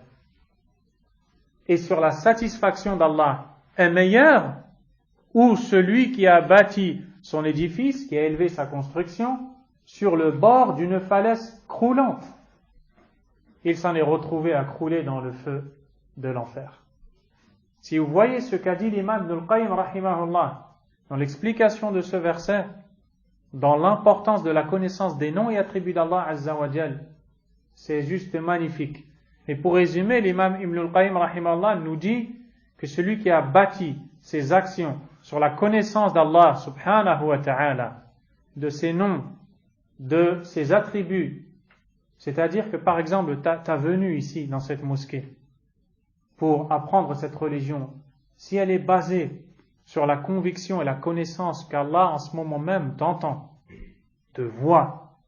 Et sur la satisfaction d'Allah est meilleur, ou celui qui a bâti son édifice, qui a élevé sa construction, sur le bord d'une falaise croulante. Il s'en est retrouvé à crouler dans le feu de l'enfer. Si vous voyez ce qu'a dit l'imam Ibn al-Qayyim rahimahullah dans l'explication de ce verset, dans l'importance de la connaissance des noms et attributs d'Allah Azza wa Jal, c'est juste magnifique. Et pour résumer, l'imam Ibn al-Qayyim rahimahullah nous dit que celui qui a bâti ses actions sur la connaissance d'Allah subhanahu wa ta'ala, de ses noms, de ses attributs, c'est-à-dire que par exemple ta venue ici dans cette mosquée pour apprendre cette religion, si elle est basée sur la conviction et la connaissance qu'Allah en ce moment même t'entend, te voit,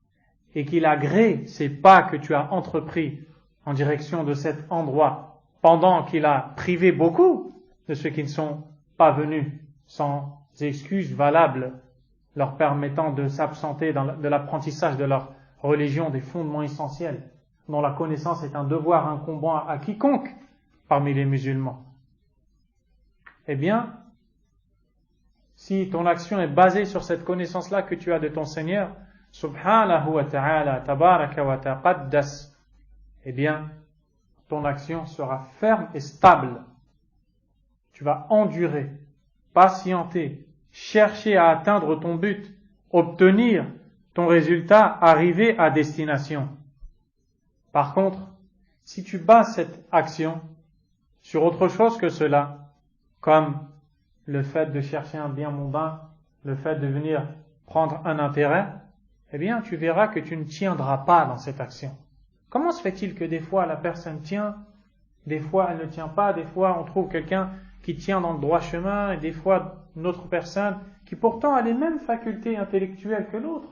et qu'il agrée ces pas que tu as entrepris en direction de cet endroit, pendant qu'il a privé beaucoup de ceux qui ne sont pas venus sans excuses valables, leur permettant de s'absenter de l'apprentissage de leur religion, des fondements essentiels, dont la connaissance est un devoir incombant à quiconque parmi les musulmans. Eh bien, si ton action est basée sur cette connaissance-là que tu as de ton Seigneur, subhanahu wa ta'ala, tabaraka wa taqaddas, eh bien, ton action sera ferme et stable. Tu vas endurer, patienter, chercher à atteindre ton but, obtenir ton résultat, arriver à destination. Par contre, si tu bases cette action sur autre chose que cela, comme le fait de chercher un bien mondain, le fait de venir prendre un intérêt, eh bien, tu verras que tu ne tiendras pas dans cette action. Comment se fait-il que des fois la personne tient, des fois elle ne tient pas, des fois on trouve quelqu'un qui tient dans le droit chemin, et des fois une autre personne qui pourtant a les mêmes facultés intellectuelles que l'autre.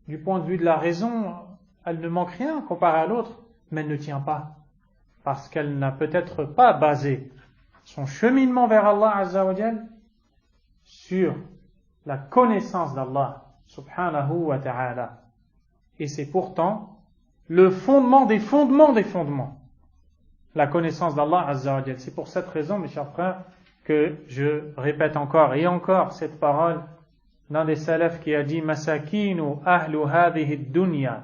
Du point de vue de la raison, elle ne manque rien comparé à l'autre, mais elle ne tient pas. Parce qu'elle n'a peut-être pas basé son cheminement vers Allah Azza wa Jal sur la connaissance d'Allah subhanahu wa ta'ala. Et c'est pourtant le fondement des fondements des fondements, la connaissance d'Allah Azza wa Jal. C'est pour cette raison, mes chers frères, que je répète encore et encore cette parole d'un des salafs qui a dit « Masakinu ahlu hadhihi dunya »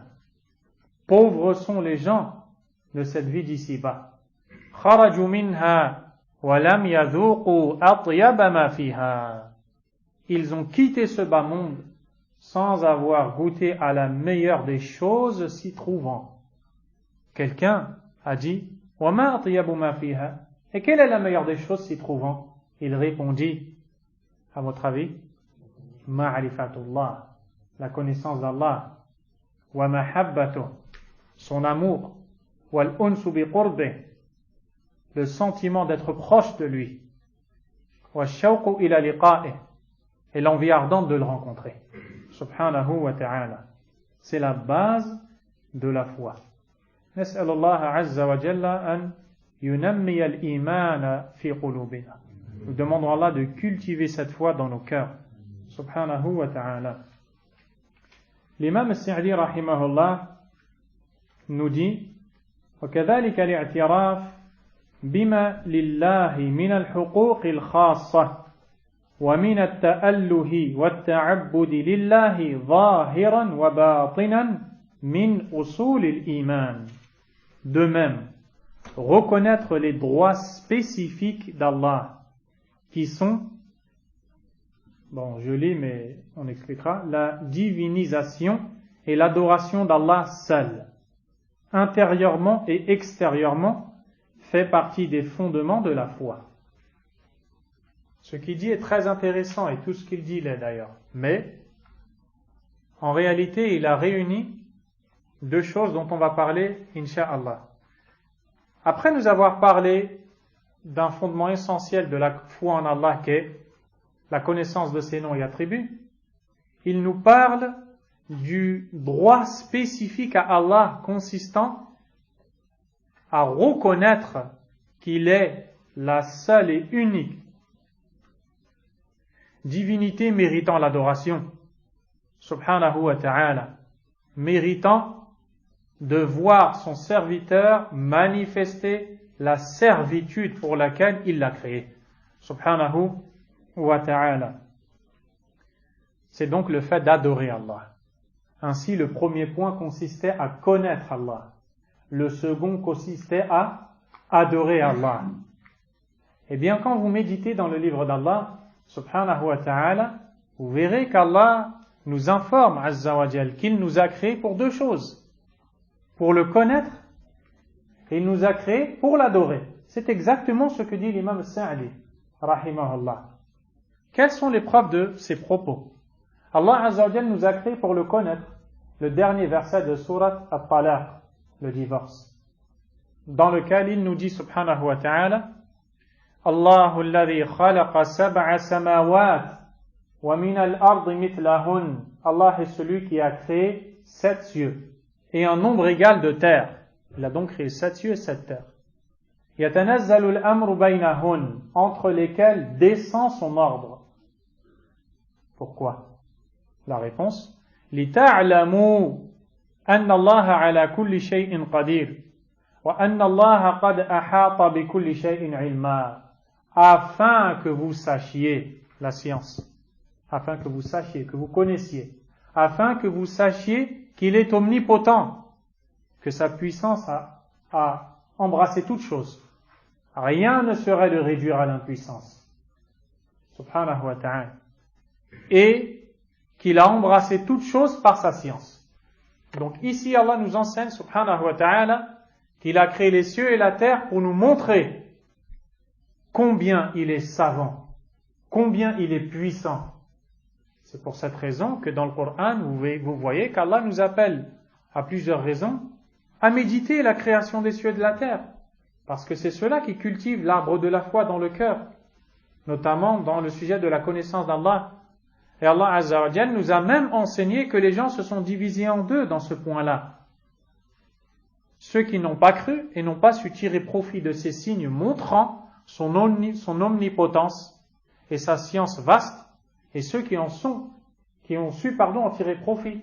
pauvres sont les gens de cette vie d'ici-bas. « Kharaju minha wa lam yadhuqu atyaba ma fiha » Ils ont quitté ce bas monde sans avoir goûté à la meilleure des choses s'y trouvant. Quelqu'un a dit « Wa ma atyabu ma fiha » Et quelle est la meilleure des choses s'y trouvant? Il répondit, à votre avis, Ma'rifatullah, la connaissance d'Allah, wa mahabbatuh, son amour, wal unsu bi qurbih, le sentiment d'être proche de lui, wa shawqu ila liqa'ih, et l'envie ardente de le rencontrer. Subhanahu wa ta'ala. C'est la base de la foi. Nas'alullah azza wa jalla an yunammiya al-iman fi qulubina. Nous demandons à Allah de cultiver cette foi dans nos cœurs. Subhanahu wa ta'ala. L'imam al-Sa'di rahimahullah nous dit وكذلك الاعتراف بما لله من الحقوق الخاصة ومن التأله والتعبد لله ظاهرا وباطنا من أصول الإيمان. De même, reconnaître les droits spécifiques d'Allah qui sont, bon je lis mais on expliquera, la divinisation et l'adoration d'Allah seul, intérieurement et extérieurement, fait partie des fondements de la foi. Ce qu'il dit est très intéressant et tout ce qu'il dit l'est d'ailleurs. Mais, en réalité, il a réuni deux choses dont on va parler, incha'Allah. Après nous avoir parlé d'un fondement essentiel de la foi en Allah qui est la connaissance de ses noms et attributs, il nous parle du droit spécifique à Allah consistant à reconnaître qu'il est la seule et unique divinité méritant l'adoration, subhanahu wa ta'ala, méritant de voir son serviteur manifester la servitude pour laquelle il l'a créé, subhanahu wa ta'ala. C'est donc le fait d'adorer Allah. Ainsi, le premier point consistait à connaître Allah. Le second consistait à adorer Allah. Eh bien, quand vous méditez dans le livre d'Allah, subhanahu wa ta'ala, vous verrez qu'Allah nous informe, azza wa jal, qu'il nous a créés pour deux choses. Pour le connaître, et il nous a créés pour l'adorer. C'est exactement ce que dit l'imam Sa'di, rahimahullah. Quelles sont les preuves de ces propos? Allah azza wa jal nous a créés pour le connaître. Le dernier verset de Surat At-Talaq, le divorce, dans lequel il nous dit, subhanahu wa ta'ala, Allahu alladhi khalaqa sab'a samawat wa min al-ardi mithlahun. Allah est celui qui a créé 7 cieux et un nombre égal de terres. Il a donc créé 7 cieux et 7 terres. Yatanazzalu al-amru baynahun, entre lesquels descend son ordre. Pourquoi? La réponse, لِتَعْلَمُوا أَنَّ اللَّهَ عَلَى كُلِّ شَيْءٍ قَدِيرٌ وَأَنَّ اللَّهَ قَدْ أَحَاطَ بِكُلِّ شَيْءٍ عِلْمًا, afin que vous sachiez la science, afin que vous sachiez, que vous connaissiez, afin que vous sachiez qu'il est omnipotent, que sa puissance a embrassé toute chose. Rien ne saurait le réduire à l'impuissance, subhanahu wa ta'ala, et qu'il a embrassé toute chose par sa science. Donc ici Allah nous enseigne, subhanahu wa ta'ala, qu'il a créé les cieux et la terre pour nous montrer combien il est savant, combien il est puissant. C'est pour cette raison que dans le Coran, vous voyez qu'Allah nous appelle à plusieurs raisons à méditer la création des cieux et de la terre, parce que c'est cela qui cultive l'arbre de la foi dans le cœur, notamment dans le sujet de la connaissance d'Allah. Et Allah azza wa jal nous a même enseigné que les gens se sont divisés en deux dans ce point-là. Ceux qui n'ont pas cru et n'ont pas su tirer profit de ces signes montrant son omnipotence et sa science vaste, et ceux qui ont su en tirer profit.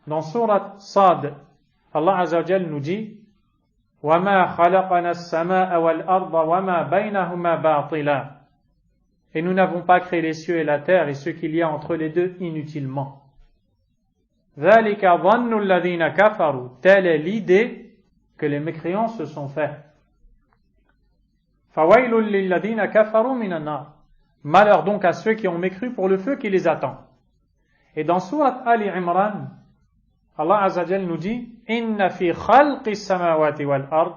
Dans Surat Sad, Allah azza wa jal nous dit وَمَا خَلَقَنَا السَّمَاءَ وَالْأَرْضَ وَمَا بَيْنَهُمَا بَاطِلًا. Et nous n'avons pas créé les cieux et la terre et ce qu'il y a entre les deux inutilement. ذَلِكَ ظَنُّ الَّذِينَ كَفَرُوا. Telle est l'idée que les mécréants se sont fait. فَوَيْلٌ لِلَّذِينَ كَفَرُوا مِنَ النَّارِ. Malheur donc à ceux qui ont mécru pour le feu qui les attend. Et dans Surat Ali Imran, Allah azza wa jal nous dit إِنَّ فِي خَلْقِ السَّمَاوَاتِ وَالْأَرْضِ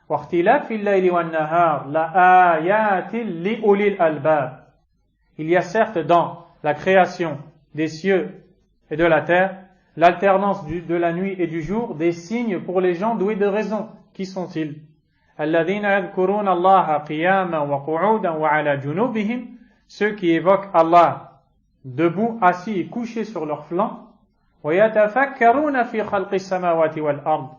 وَاخْتِلَافِ اللَّيْلِ وَالنَّهَارِ لَآيَاتٍ لِأُولِي الْأَلْبَابِ. Il y a certes dans la création des cieux et de la terre, l'alternance de la nuit et du jour, des signes pour les gens doués de raison. Qui sont-ils? الَّذِينَ يَذْكُرُونَ اللَّهَ قِيَامًا وَقُعُودًا وَعَلَى جُنُوبِهِمْ. Ceux qui évoquent Allah debout, assis et couchés sur leurs flancs. وَيَتَفَكَّرُونَ فِي خَلْقِ السَّمَاوَاتِ وَالْأَرْضِ.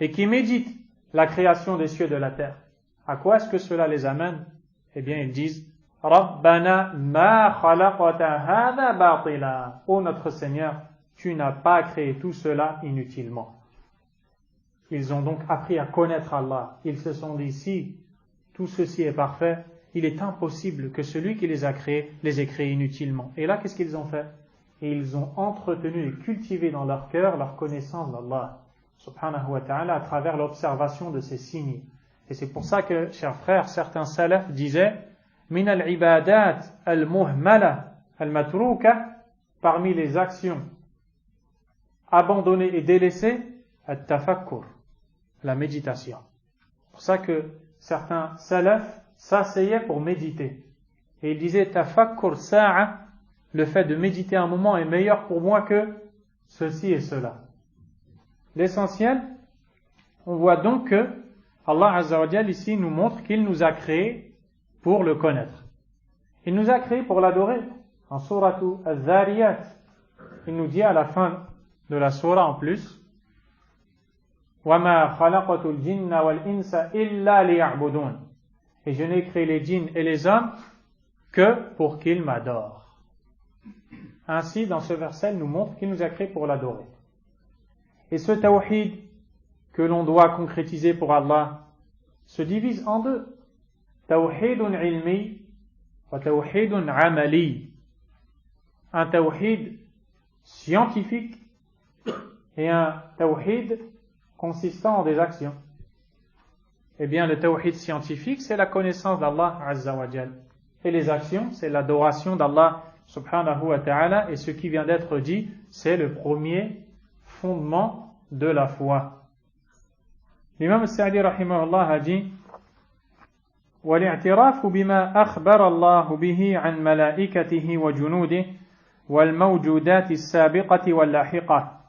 Et qui méditent la création des cieux et de la terre. À quoi est-ce que cela les amène? Eh bien, ils disent رَبَّنَا مَا خَلَقْتَ هَذَا بَاطِلًا. Ô notre Seigneur, tu n'as pas créé tout cela inutilement. Ils ont donc appris à connaître Allah. Ils se sont dit, si tout ceci est parfait, il est impossible que celui qui les a créés les ait créés inutilement. Et là, qu'est-ce qu'ils ont fait? Et ils ont entretenu et cultivé dans leur cœur leur connaissance d'Allah, subhanahu wa ta'ala, à travers l'observation de ces signes. Et c'est pour ça que, chers frères, certains salafs disaient min al-ibadat al-muhmala al-matruka, parmi les actions abandonnées et délaissées, at-tafakkur, la méditation. C'est pour ça que certains salafs s'asseyaient pour méditer. Et ils disaient tafakkur sa'a, le fait de méditer un moment est meilleur pour moi que ceci et cela. L'essentiel, on voit donc que Allah azza wa jal ici nous montre qu'il nous a créés pour le connaître. Il nous a créés pour l'adorer. En sourate Az-Zariyat, il nous dit à la fin de la sourate en plus. وَمَا خَلَقَتُ الْجِنَّ وَالْإِنسَ إِلَّا لِيَعْبُدُونَ. Et je n'ai créé les djinns et les hommes que pour qu'ils m'adorent. Ainsi, dans ce verset, il nous montre qu'il nous a créés pour l'adorer. Et ce tawhid que l'on doit concrétiser pour Allah se divise en deux. Tawhidun ilmi wa tawhidun amali. Un tawhid scientifique et un tawhid consistant en des actions. Eh bien, le tawhid scientifique, c'est la connaissance d'Allah Azza wa Jal. Et les actions, c'est l'adoration d'Allah Subhanahu wa ta'ala. Et ce qui vient d'être dit, c'est le premier fondement de la foi. L'imam Sa'di rahimahullah a dit والاعتراف بما أخبر الله به عن ملائكته وجنوده والموجودات السابقة واللاحقة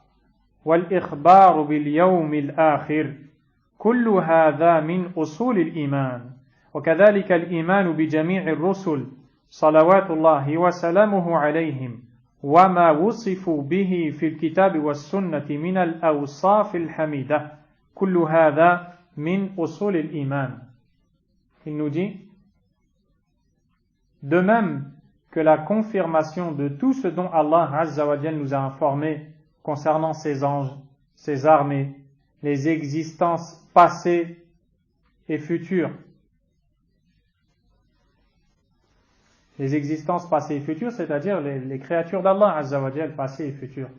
والإخبار باليوم الآخر كل هذا من أصول الإيمان وكذلك الإيمان بجميع الرسل صلوات الله وسلامه عليهم وما وصفوا به في الكتاب والسنة من الأوصاف الحميدة كل هذا من أصول الإيمان. Il nous dit, de même que la confirmation de tout ce dont Allah Azza wa Jal nous a informé concernant ses anges, ses armées, les existences passées et futures. Les existences passées et futures, c'est-à-dire les créatures d'Allah Azza wa Jal, passées et futures.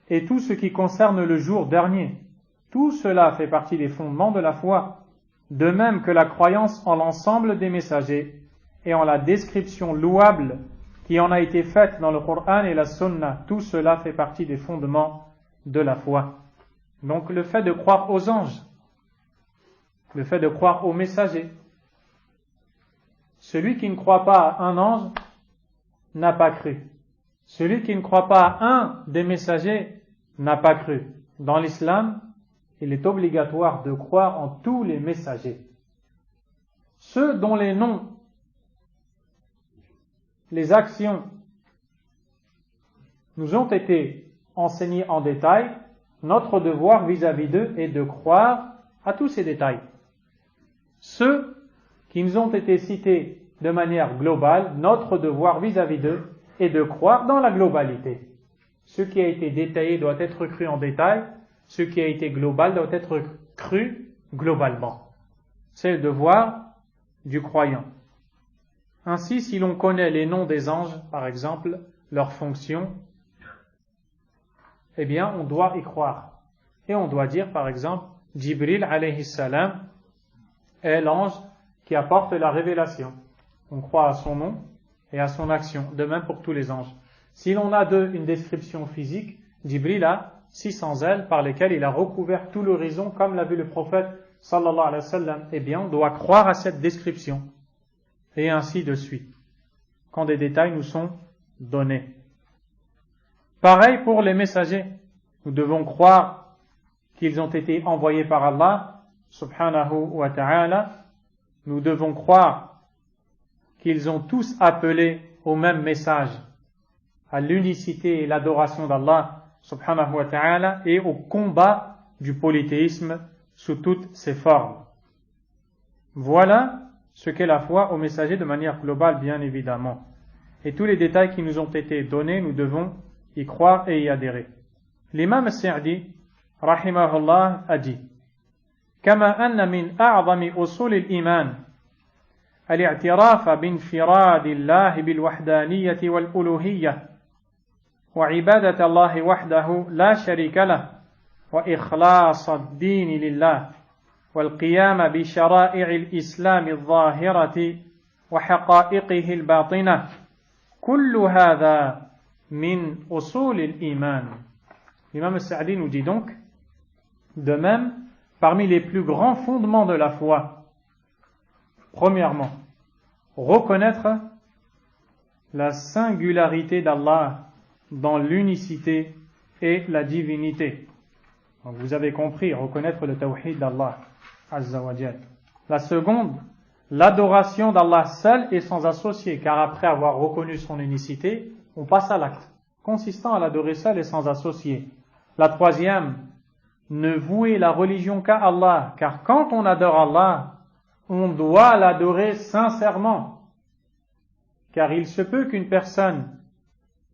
Et tout ce qui concerne le jour dernier. Tout cela fait partie des fondements de la foi. De même que la croyance en l'ensemble des messagers et en la description louable qui en a été faite dans le Coran et la Sunna, tout cela fait partie des fondements de la foi. Donc le fait de croire aux anges, le fait de croire aux messagers. Celui qui ne croit pas à un ange n'a pas cru. Celui qui ne croit pas à un des messagers n'a pas cru. Dans l'islam, il est obligatoire de croire en tous les messagers. Ceux dont les noms, les actions nous ont été enseignés en détail, notre devoir vis-à-vis d'eux est de croire à tous ces détails. Ceux qui nous ont été cités de manière globale, notre devoir vis-à-vis d'eux est de croire dans la globalité. Ce qui a été détaillé doit être cru en détail, ce qui a été global doit être cru globalement. C'est le devoir du croyant. Ainsi, si l'on connaît les noms des anges, par exemple, leurs fonctions, eh bien, on doit y croire. Et on doit dire, par exemple, Jibril alayhi salam est l'ange qui apporte la révélation. On croit à son nom et à son action, de même pour tous les anges. Si l'on a une description physique, Jibril a 600 ailes par lesquelles il a recouvert tout l'horizon, comme l'a vu le prophète sallallahu alayhi wa sallam. Eh bien, on doit croire à cette description. Et ainsi de suite, quand des détails nous sont donnés. Pareil pour les messagers. Nous devons croire qu'ils ont été envoyés par Allah, subhanahu wa ta'ala. Nous devons croire qu'ils ont tous appelé au même message, à l'unicité et l'adoration d'Allah, subhanahu wa ta'ala, et au combat du polythéisme sous toutes ses formes. Voilà ce qu'est la foi aux messagers de manière globale, bien évidemment. Et tous les détails qui nous ont été donnés, nous devons y croire et y adhérer. L'imam Sa'di, rahimahullah, a dit كما أن من أعظم أصول الإيمان الاعتراف بانفراد الله بالوحدانية والألوهية وعبادة الله وحده لا شريك له وإخلاص الدين لله والقيام بشرائع الإسلام الظاهرة وحقائقه الباطنة كل هذا من أصول الإيمان. L'imam Sa'di nous dit donc, de même, parmi les plus grands fondements de la foi, premièrement, reconnaître la singularité d'Allah dans l'unicité et la divinité. Donc vous avez compris, reconnaître le tawhid d'Allah Azza wa Jal. La seconde, l'adoration d'Allah seul et sans associé, car après avoir reconnu son unicité, on passe à l'acte, consistant à l'adorer seul et sans associé. La troisième, ne vouer la religion qu'à Allah, car quand on adore Allah, on doit l'adorer sincèrement, car il se peut qu'une personne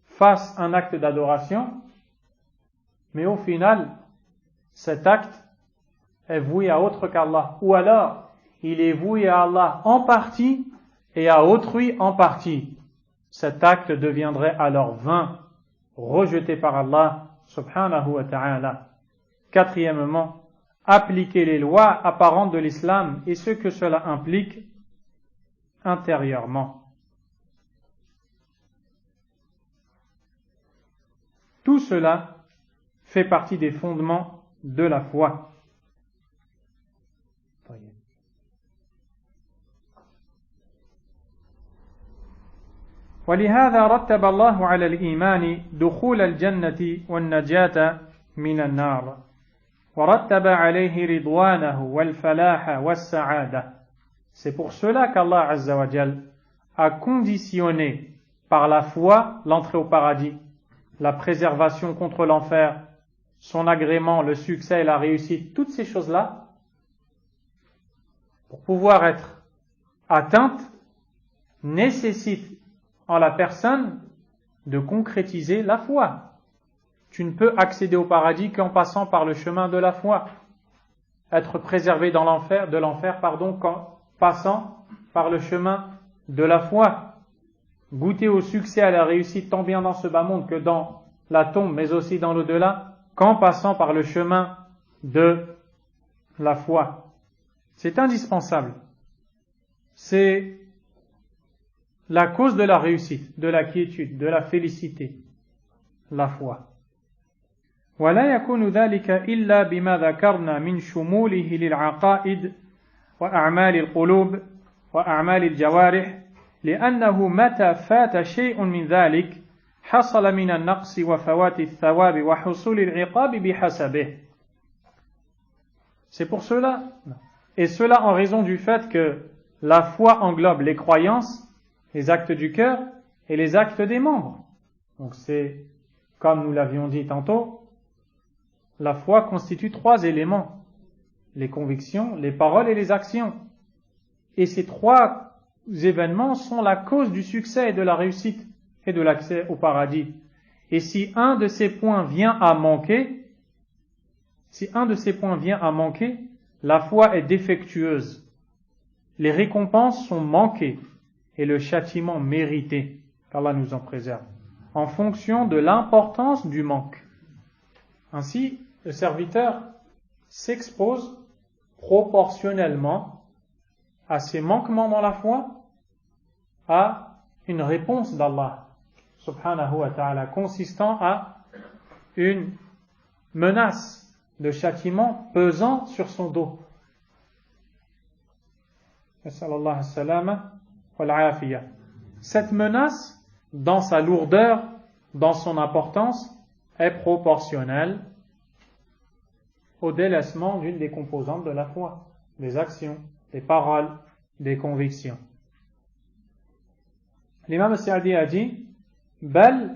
fasse un acte d'adoration, mais au final, cet acte est voué à autre qu'Allah, ou alors il est voué à Allah en partie et à autrui en partie. Cet acte deviendrait alors vain, rejeté par Allah subhanahu wa ta'ala. Quatrièmement, appliquer les lois apparentes de l'islam et ce que cela implique intérieurement. Tout cela fait partie des fondements de la foi. ولهذا رتب الله على الإيمان دخول الجنة والنجاة من النار ورتب عليه رضوانه والفلاح والسعادة. C'est pour cela qu'Allah Azza wa Jal a conditionné par la foi l'entrée au paradis, la préservation contre l'enfer, son agrément, le succès et la réussite, toutes ces choses-là, pour pouvoir être atteintes, nécessitent en la personne de concrétiser la foi. Tu ne peux accéder au paradis qu'en passant par le chemin de la foi. Être préservé de l'enfer, qu'en passant par le chemin de la foi. Goûter au succès, à la réussite, tant bien dans ce bas monde que dans la tombe, mais aussi dans l'au-delà, qu'en passant par le chemin de la foi. C'est indispensable. C'est la cause de la réussite, de la quiétude, de la félicité, la foi. ولا يكون ذلك إلا بما ذكرنا من شموله للعقائد وأعمال القلوب وأعمال الجوارح لأنه متى فات شيء من ذلك حصل من النقص وفوات الثواب وحصول العقاب بحسبه. C'est pour cela, et cela en raison du fait que la foi englobe les croyances, les actes du cœur et les actes des membres. Donc c'est, comme nous l'avions dit tantôt, la foi constitue 3 éléments, les convictions, les paroles et les actions. Et ces 3 événements sont la cause du succès et de la réussite et de l'accès au paradis. Et si un de ces points vient à manquer, la foi est défectueuse. Les récompenses sont manquées et le châtiment mérité, qu'Allah nous en préserve, en fonction de l'importance du manque. Ainsi, le serviteur s'expose proportionnellement à ses manquements dans la foi à une réponse d'Allah subhanahu wa ta'ala consistant à une menace de châtiment pesant sur son dos. Nas'alallah as-salama wal-afiyah. Cette menace, dans sa lourdeur, dans son importance, est proportionnelle au délaissement d'une des composantes de la foi, des actions, des paroles, des convictions. L'imam al-Sa'di a dit بل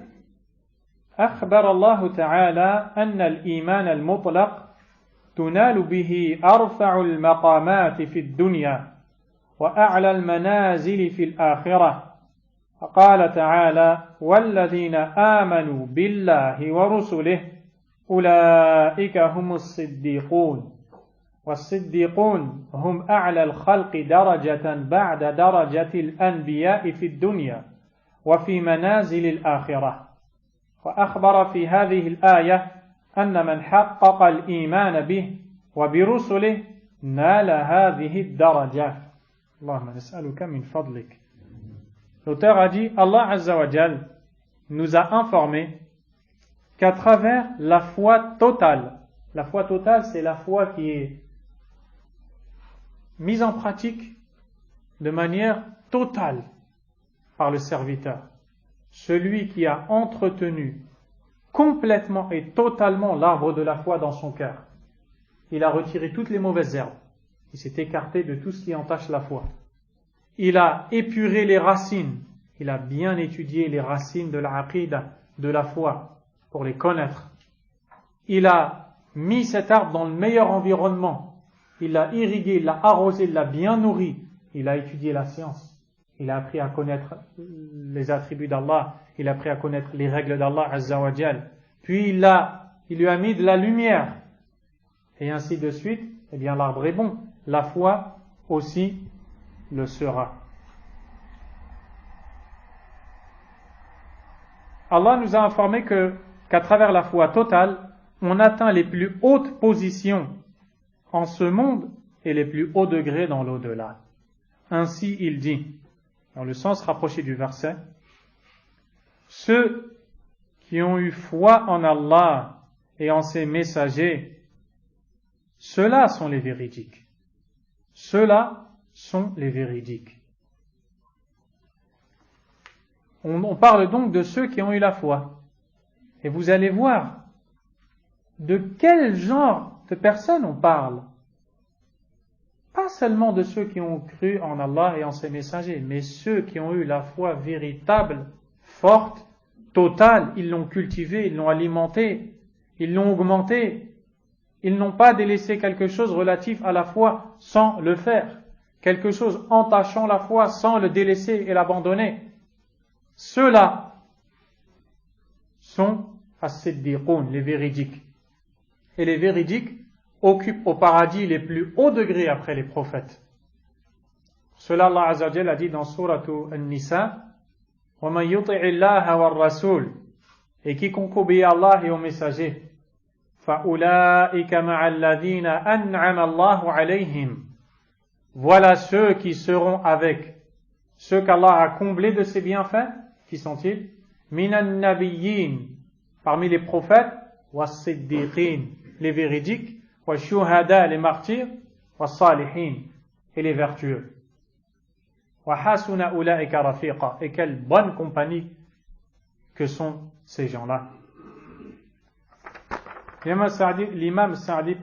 أخبر الله تعالى أن الإيمان المطلق تنال به أرفع المقامات في الدنيا وأعلى المنازل في الآخرة فقال تعالى والذين آمنوا بالله ورسله أولئك هم الصديقون والصديقون هم أعلى الخلق درجة بعد درجة الأنبياء في الدنيا وفي منازل الآخرة وأخبر في هذه الآية أن من حقق الإيمان به وبرسله نال هذه الدرجة اللهم نسألك من فضلك. L'auteur a dit, Allah Azza wa Jal nous a informé qu'à travers la foi totale c'est la foi qui est mise en pratique de manière totale par le serviteur, celui qui a entretenu complètement et totalement l'arbre de la foi dans son cœur. Il a retiré toutes les mauvaises herbes, il s'est écarté de tout ce qui entache la foi. Il a épuré les racines, il a bien étudié les racines de la aqida, de la foi, pour les connaître. il a mis cet arbre dans le meilleur environnement, il l'a irrigué, il l'a arrosé, il l'a bien nourri, il a étudié la science, il a appris à connaître les attributs d'Allah, il a appris à connaître les règles d'Allah Azza wa Jal, puis il lui a mis de la lumière, et ainsi de suite, eh bien l'arbre est bon, la foi aussi le sera. Allah nous a informé qu'à travers la foi totale, on atteint les plus hautes positions en ce monde et les plus hauts degrés dans l'au-delà. Ainsi il dit, dans le sens rapproché du verset, ceux qui ont eu foi en Allah et en ses messagers, ceux-là sont les véridiques. Ceux-là sont les véridiques. On parle donc de ceux qui ont eu la foi. Et vous allez voir de quel genre de personnes on parle. Pas seulement de ceux qui ont cru en Allah et en ses messagers, mais ceux qui ont eu la foi véritable, forte, totale. Ils l'ont cultivée, ils l'ont alimentée, ils l'ont augmentée. Ils n'ont pas délaissé quelque chose relatif à la foi sans le faire. Quelque chose entachant la foi sans le délaisser et l'abandonner. Ceux-là sont as-siddiqoun, les véridiques. Et les véridiques occupent au paradis les plus hauts degrés après les prophètes. Cela Allah Azza wa Jalla a dit dans sourate An-Nisa, وَمَنْ يُطِعِ اللَّهَ وَالرَّسُولِ, et quiconque obéit à Allah et aux messagers, فَأُولَٰئِكَ مَعَ الَّذِينَ أَنْعَمَ اللَّهُ عَلَيْهِمْ, voilà ceux qui seront avec ceux qu'Allah a comblés de ses bienfaits. Qui sont-ils? Minan nabiyyin, parmi les prophètes, was-siddiqin, les véridiques, was-shuhada, les martyrs, was-salihin, et les vertueux. Wa hasuna ulaika rafiqa, et quelle bonne compagnie que sont ces gens-là. L'imam Sa'di,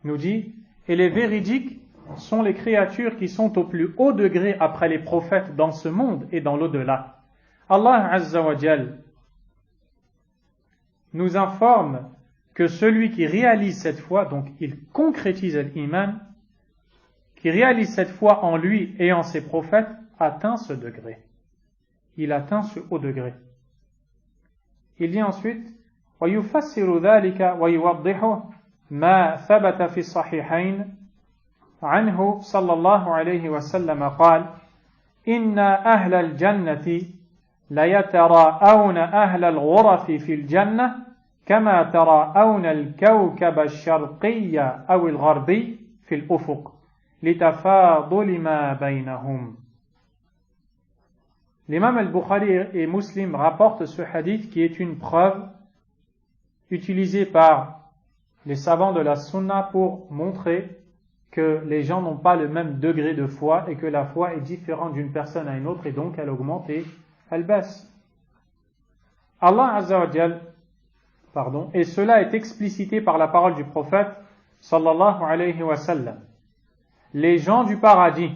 nous dit, et les véridiques sont les créatures qui sont au plus haut degré après les prophètes dans ce monde et dans l'au-delà. Allah Azza wa Jal nous informe que celui qui réalise cette foi, donc il concrétise l'iman, qui réalise cette foi en lui et en ses prophètes, atteint ce degré. Il atteint ce haut degré. Il dit ensuite, وَيُفَسِّرُ ذَلِكَ وَيُوَضِّحُ مَا ثَبَتَ فِي الصَّحِيحَيْنِ عنه صلى الله عليه وسلم قال إن أهل الجنة ليتراءون أهل الغرف في الجنة كما تراءون الكوكب الشرقي أو الغربي في الأفق لتفاضل ما بينهم. L'imam al-Bukhari et Muslim rapportent ce hadith qui est une preuve utilisée par les savants de la sunna pour montrer que les gens n'ont pas le même degré de foi et que la foi est différente d'une personne à une autre et donc elle augmente et elle baisse. Allah Azza wa Jal, et cela est explicité par la parole du prophète sallallahu alayhi wa sallam. Les gens du paradis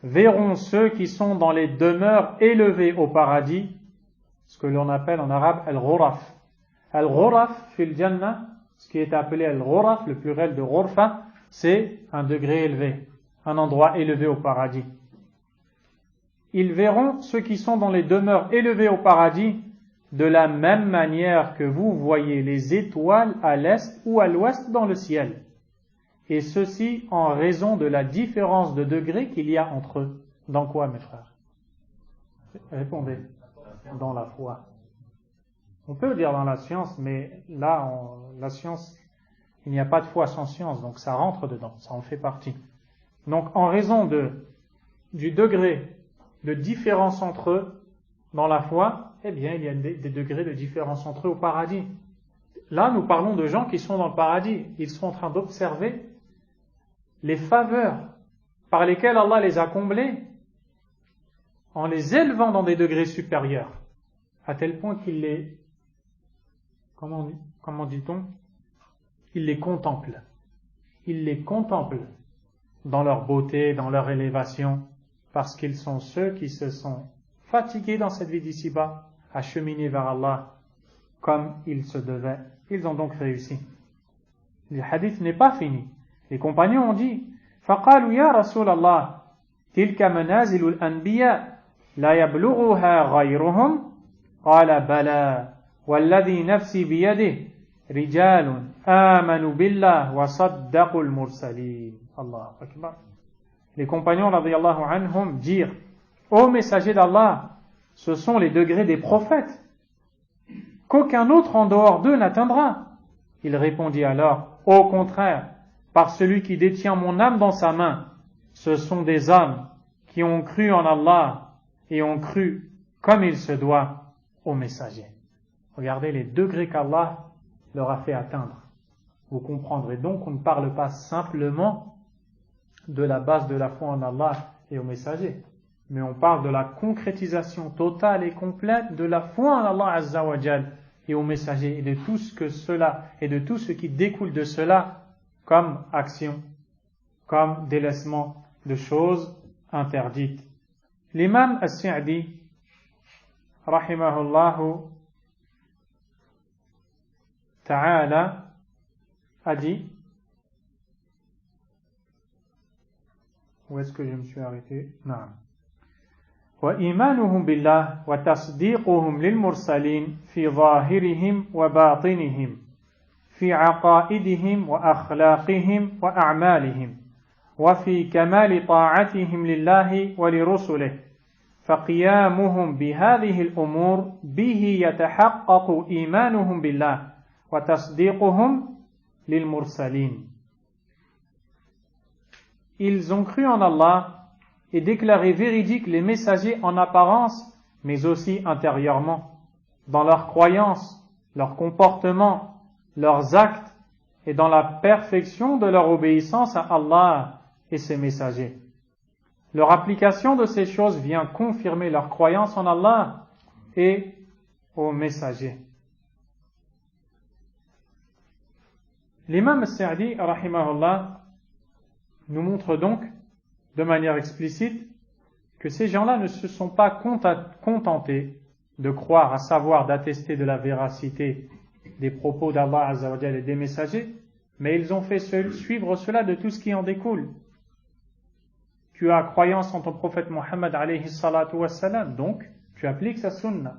verront ceux qui sont dans les demeures élevées au paradis, ce que l'on appelle en arabe al-ghuraf. Al-ghuraf fil jannah, ce qui est appelé al-ghuraf, le pluriel de ghurfa, c'est un degré élevé, un endroit élevé au paradis. Ils verront ceux qui sont dans les demeures élevées au paradis de la même manière que vous voyez les étoiles à l'est ou à l'ouest dans le ciel. Et ceci en raison de la différence de degré qu'il y a entre eux. Dans quoi, mes frères? Répondez. Dans la foi. On peut dire dans la science, mais là, la science, il n'y a pas de foi sans science, donc ça rentre dedans, ça en fait partie. Donc en raison du degré de différence entre eux dans la foi, eh bien il y a des degrés de différence entre eux au paradis. Là nous parlons de gens qui sont dans le paradis, ils sont en train d'observer les faveurs par lesquelles Allah les a comblés en les élevant dans des degrés supérieurs, à tel point qu'il les, comment dit-on, il les contemple. Il les contemple dans leur beauté, dans leur élévation, parce qu'ils sont ceux qui se sont fatigués dans cette vie d'ici-bas à cheminer vers Allah comme il se devait. Ils ont donc réussi. Le hadith n'est pas fini. Les compagnons ont dit فقالوا يا رسول الله تلك منازل الأنبياء لا يبلغها غيرهم قال بلى والذي نفسي بيده رجال آمنوا بالله وصدقوا المرسلين. Allah Akbar. Les compagnons radiyallahu anhum dirent ô messager d'Allah, ce sont les degrés des prophètes qu'aucun autre en dehors d'eux n'atteindra. Il répondit alors au contraire, par celui qui détient mon âme dans sa main, ce sont des hommes qui ont cru en Allah et ont cru comme il se doit aux messagers. Regardez les degrés qu'Allah leur a fait atteindre. Vous comprendrez donc qu'on ne parle pas simplement de la base de la foi en Allah et aux messagers, mais on parle de la concrétisation totale et complète de la foi en Allah Azza wa Jal et aux messagers et de tout ce que cela et de tout ce qui découle de cela comme action, comme délaissement de choses interdites. L'imam As-Sa'di rahimahullahu ta'ala a dit, où est-ce que je me suis arrêté? Non. وإيمانهم بالله وتصديقهم للمرسلين في ظاهرهم وباطنهم في عقائدهم وأخلاقهم وأعمالهم وفي كمال طاعتهم لله ولرسله فقيامهم بهذه الأمور به يتحقق إيمانهم بالله وتصديقهم للمرسلين. Ils ont cru en Allah et déclaré véridiques les messagers en apparence, mais aussi intérieurement, dans leurs croyances, leurs comportements, leurs actes et dans la perfection de leur obéissance à Allah et ses messagers. Leur application de ces choses vient confirmer leur croyance en Allah et aux messagers. L'imam As-Sa'di, rahimahullah, nous montre donc de manière explicite que ces gens-là ne se sont pas contentés de croire, à savoir d'attester de la véracité des propos d'Allah Azza wa Jalla et des messagers, mais ils ont fait suivre cela de tout ce qui en découle. Tu as croyance en ton prophète Muhammad alayhi salatu wassalam, donc tu appliques sa sunna.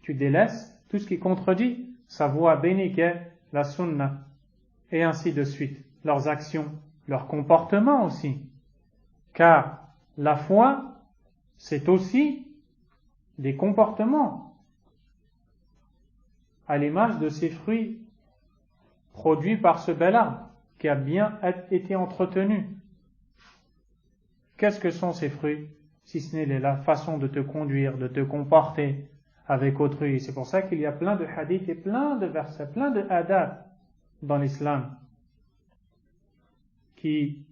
Tu délaisses tout ce qui contredit sa voie bénie qu'est la sunna, et ainsi de suite. Leurs actions, leurs comportements aussi. Car la foi, c'est aussi des comportements, à l'image de ces fruits produits par ce bel arbre qui a bien été entretenu. Qu'est-ce que sont ces fruits, si ce n'est la façon de te conduire, de te comporter avec autrui? C'est pour ça qu'il y a plein de hadiths et plein de versets, plein de adab dans l'islam qui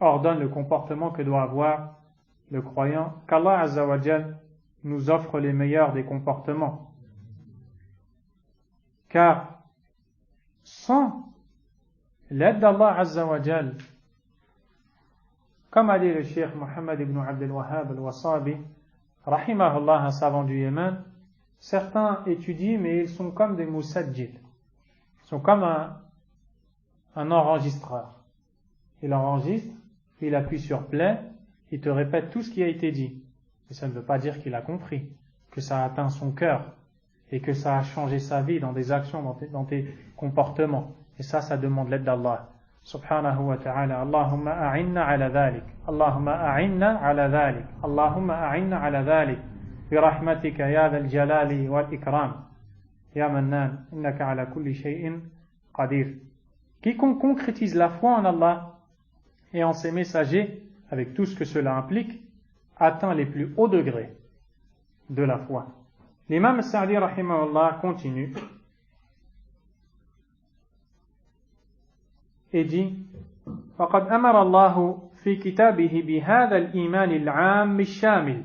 ordonne le comportement que doit avoir le croyant, qu'Allah Azza wa Jal nous offre les meilleurs des comportements. Car sans l'aide d'Allah Azza wa Jal, comme a dit le Cheikh Mohammed ibn Abdel Wahhab al-Wasabi, rahimahullah, un savant du Yémen, certains étudient, mais ils sont comme des musajjil. Ils sont comme un enregistreur. Il enregistre, il appuie sur play, il te répète tout ce qui a été dit. Et ça ne veut pas dire qu'il a compris, que ça a atteint son cœur, et que ça a changé sa vie dans des actions, dans tes comportements. Et ça demande l'aide d'Allah. Subhanahu wa ta'ala. Allahumma a'inna ala dhalik. Allahumma a'inna ala dhalik. Allahumma a'inna ala dhalik. Bi rahmatika ya dhal jalali wal ikram. Ya mannan, innaka ala kulli shay'in qadir. Quiconque concrétise la foi en Allah et en ses messagers, avec tout ce que cela implique, atteint les plus hauts degrés de la foi. L'imam Sa'di rahimahullah continue et dit فقد أمر الله في كتابه بهذا الإيمان العام الشامل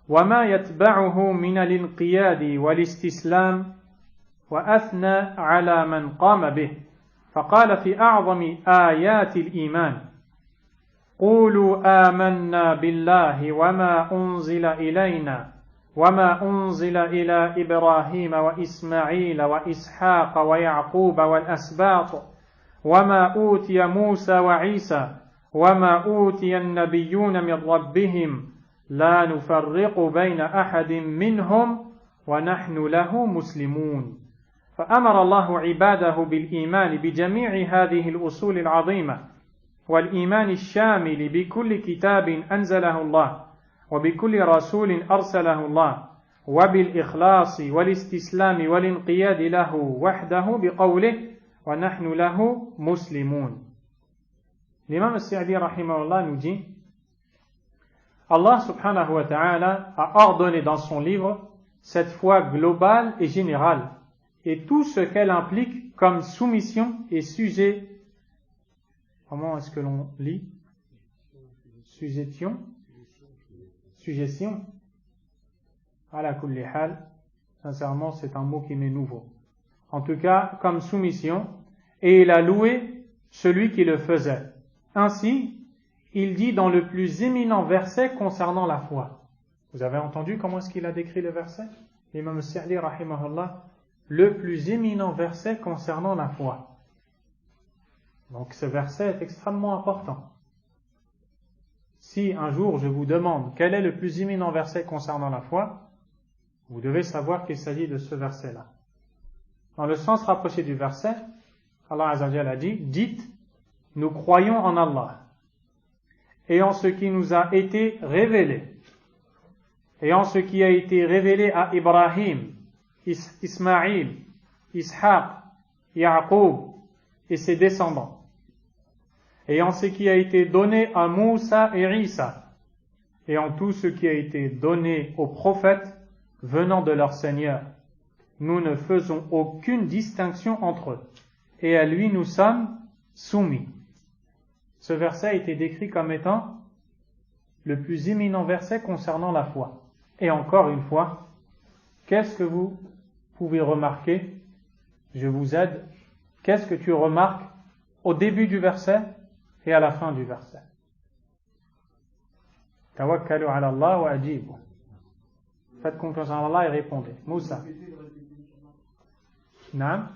وما يتبعه من الانقياد والاستسلام وأثنى على من قام به فقال في أعظم آيات الإيمان قولوا آمنا بالله وما أنزل إلينا وما أنزل إلى إبراهيم وإسماعيل وإسحاق ويعقوب والأسباط وما أوتي موسى وعيسى وما أوتي النبيون من ربهم لا نفرق بين أحد منهم ونحن له مسلمون. فأمر الله عباده بالإيمان بجميع هذه الأصول العظيمة والإيمان الشامل بكل كتاب أنزله الله وبكل رسول أرسله الله وبالإخلاص والاستسلام والانقياد له وحده بقوله وَنَحْنُ لَهُ مُسْلِمُونَ. L'imam al-Sa'di rahimahullah nous dit Allah subhanahu wa ta'ala a ordonné dans son livre cette foi globale et générale et tout ce qu'elle implique comme soumission et sujet. Comment est-ce que l'on lit? Suggestion. Ala kulli hal, sincèrement c'est un mot qui m'est nouveau. En tout cas, comme soumission, et il a loué celui qui le faisait. Ainsi, il dit dans le plus éminent verset concernant la foi. Vous avez entendu comment est-ce qu'il a décrit le verset? L'imam Sa'di rahimahullah, le plus éminent verset concernant la foi. Donc ce verset est extrêmement important. Si un jour je vous demande quel est le plus éminent verset concernant la foi, vous devez savoir qu'il s'agit de ce verset-là. Dans le sens rapproché du verset, Allah Azza wa Jalla a dit, dites, nous croyons en Allah, et en ce qui nous a été révélé, et en ce qui a été révélé à Ibrahim, Ismaïl, Ishaq, Yaqub et ses descendants, et en ce qui a été donné à Moussa et Isa, et en tout ce qui a été donné aux prophètes venant de leur Seigneur. Nous ne faisons aucune distinction entre eux, et à lui nous sommes soumis. Ce verset a été décrit comme étant le plus éminent verset concernant la foi. Et encore une fois, qu'est-ce que vous pouvez remarquer? Je vous aide. Qu'est-ce que tu remarques au début du verset et à la fin du verset? Tawakkalu ala Allah wa ajibu. Faites confiance en Allah et répondez. Moussa. Naam.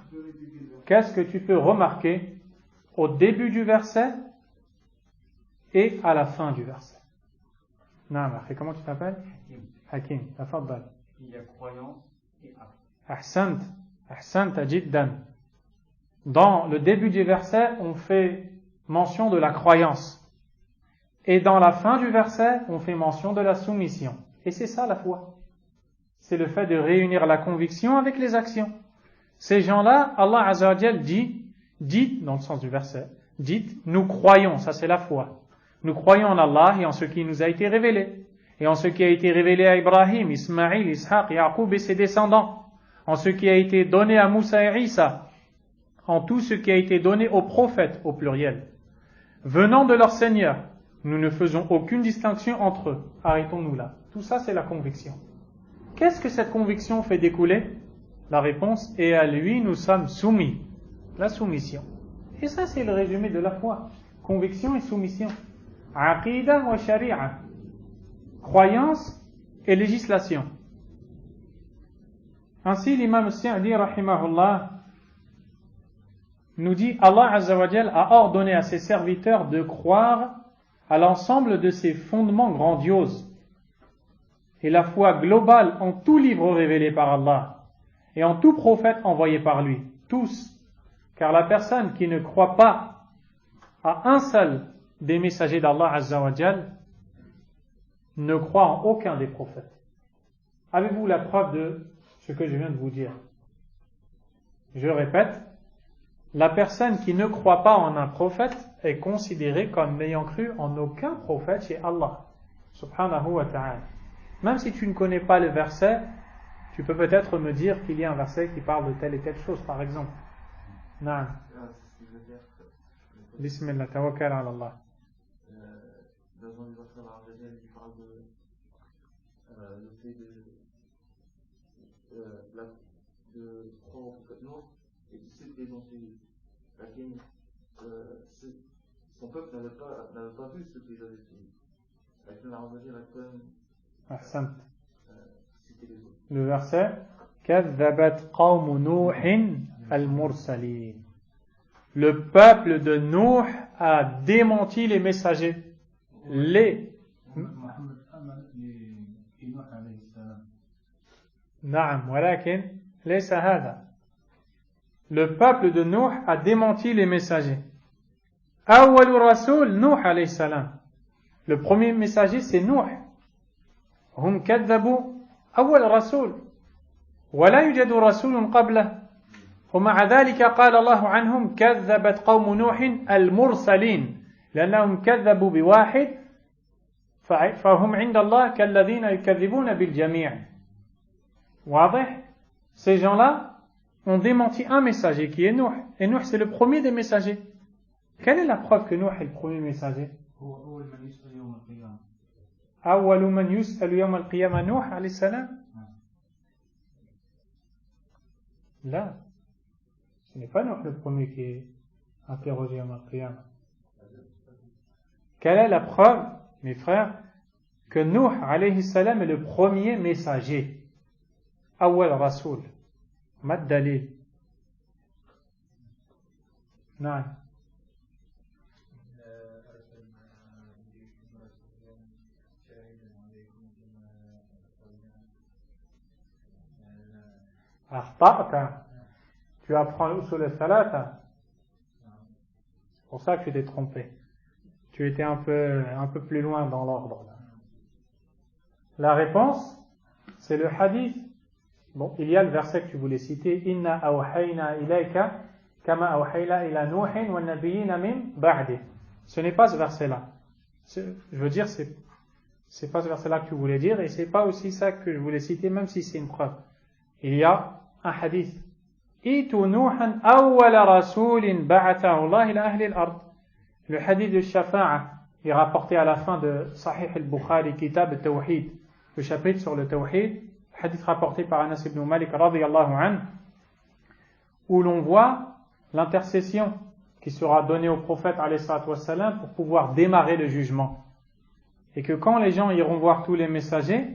Qu'est-ce que tu peux remarquer au début du verset et à la fin du verset? Naam, comment tu t'appelles? Hakim. Tafaddal. Il y a croyance et acte. Ahsanta jiddan. Dans le début du verset, on fait mention de la croyance. Et dans la fin du verset, on fait mention de la soumission. Et c'est ça la foi. C'est le fait de réunir la conviction avec les actions. Ces gens-là, Allah Azza wa Jal dit, dites, dans le sens du verset, dites, nous croyons, ça c'est la foi. Nous croyons en Allah et en ce qui nous a été révélé. Et en ce qui a été révélé à Ibrahim, Ismaïl, Ishaq, Yaqub et ses descendants. En ce qui a été donné à Moussa et Isa. En tout ce qui a été donné aux prophètes, au pluriel. Venant de leur Seigneur, nous ne faisons aucune distinction entre eux. Arrêtons-nous là. Tout ça c'est la conviction. Qu'est-ce que cette conviction fait découler? La réponse est à lui nous sommes soumis. La soumission. Et ça c'est le résumé de la foi. Conviction et soumission. Aqidah wa shari'a. Croyance et législation. Ainsi l'imam Sa'di rahimahullah nous dit Allah Azza wa Jal a ordonné à ses serviteurs de croire à l'ensemble de ses fondements grandioses et la foi globale en tout livre révélé par Allah et en tout prophète envoyé par lui, tous, car la personne qui ne croit pas à un seul des messagers d'Allah Azza wa Jal ne croit en aucun des prophètes. Avez-vous la preuve de ce que je viens de vous dire? Je répète, la personne qui ne croit pas en un prophète est considérée comme n'ayant cru en aucun prophète chez Allah, subhanahu wa ta'ala. Même si tu ne connais pas le verset, tu peux peut-être me dire qu'il y a un verset qui parle de telle et telle chose, par exemple. Naam. Bismillah, tawakkal ala Allah. Dans un verset d'Al-Jazal, il parle de le fait de croire au prophète Nour et de ceux qui ont suivi. Son peuple n'avait pas vu ceux qu'ils avaient suivis. Ahsan. citer les autres. Le verset كذبت قوم نوح المرسلين. Le peuple de Nuh a démenti les messagers. نعم ولكن ليس هذا. Le peuple de Nuh a démenti les messagers. أول رسول نوح عليه السلام. Le premier messager c'est Nuh. هم كذبوا أول رسول ولا يوجد رسول قبله ومع ذلك قال الله عنهم كذبت قوم نوح المرسلين لأنهم كذبوا بواحد فهم عند الله كالذين يكذبون بالجميع. واضح؟ Ces gens-là ont démenti un messager qui est Nuh. Et Nuh c'est le premier des messagers. Quelle est la preuve que Nuh est le premier messager? أول من يسأل يوم القيامة نوح عليه السلام. Là, ce n'est pas Nuh le premier qui est interrogé يوم القيامة. Quelle est la preuve, mes frères, que Nuh alayhi salam est le premier messager? أول رسول. ما الدليل؟ نعم. أخطأت. Tu apprends l'usul al-thalatha. C'est pour ça que tu t'es trompé. Tu étais un peu plus loin dans l'ordre. La réponse, c'est le hadith. Bon, il y a le verset que tu voulais citer. Inna awhayna ilayka kama awhayna ila Nuhin wa nabiyina min ba'di. Ce n'est pas ce verset-là. Je veux dire, c'est pas ce verset-là que tu voulais dire et c'est pas aussi ça que je voulais citer, même si c'est une preuve. Il y a un hadith. Itu Nuhan awwala rasulin ba'athahu Allah ila ahli al-ard. Le hadith de Shafa'a est rapporté à la fin de Sahih al-Bukhari, Kitab al-Tawhid, le chapitre sur le Tawhid, hadith rapporté par Anas ibn Malik radiyallahu anhu, où l'on voit l'intercession qui sera donnée au prophète alayhi salatu wassalam pour pouvoir démarrer le jugement. Et que quand les gens iront voir tous les messagers,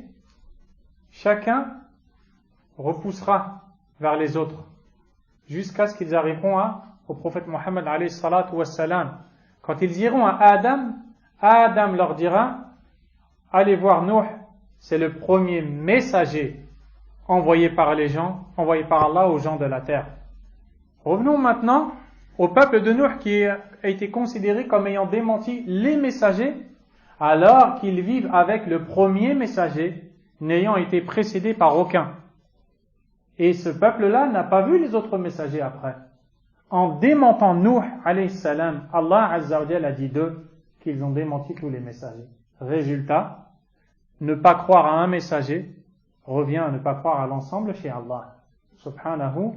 chacun repoussera vers les autres jusqu'à ce qu'ils arriveront au prophète Mohammed alayhi salatu wassalam. Quand ils iront à Adam, Adam leur dira allez voir Nuh, c'est le premier messager envoyé par les gens, envoyé par Allah aux gens de la terre. Revenons maintenant au peuple de Nuh qui a été considéré comme ayant démenti les messagers alors qu'ils vivent avec le premier messager n'ayant été précédé par aucun. Et ce peuple-là n'a pas vu les autres messagers après. En démentant Nuh alayhi salam, Allah azza wa jalla a dit d'eux qu'ils ont démenti tous les messagers. Résultat, ne pas croire à un messager revient à ne pas croire à l'ensemble chez Allah subhanahu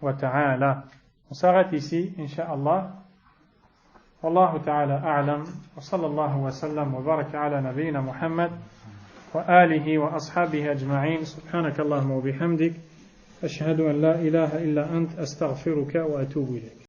wa ta'ala. On s'arrête ici, insha'Allah. Wallahu ta'ala a'lam. Wa sallallahu wa sallam wa baraka ala nabiyyina Muhammad wa alihi wa ashabihi ajma'in. Subhanakallahumma wa bihamdik. أشهد أن لا إله إلا أنت أستغفرك وأتوب إليك.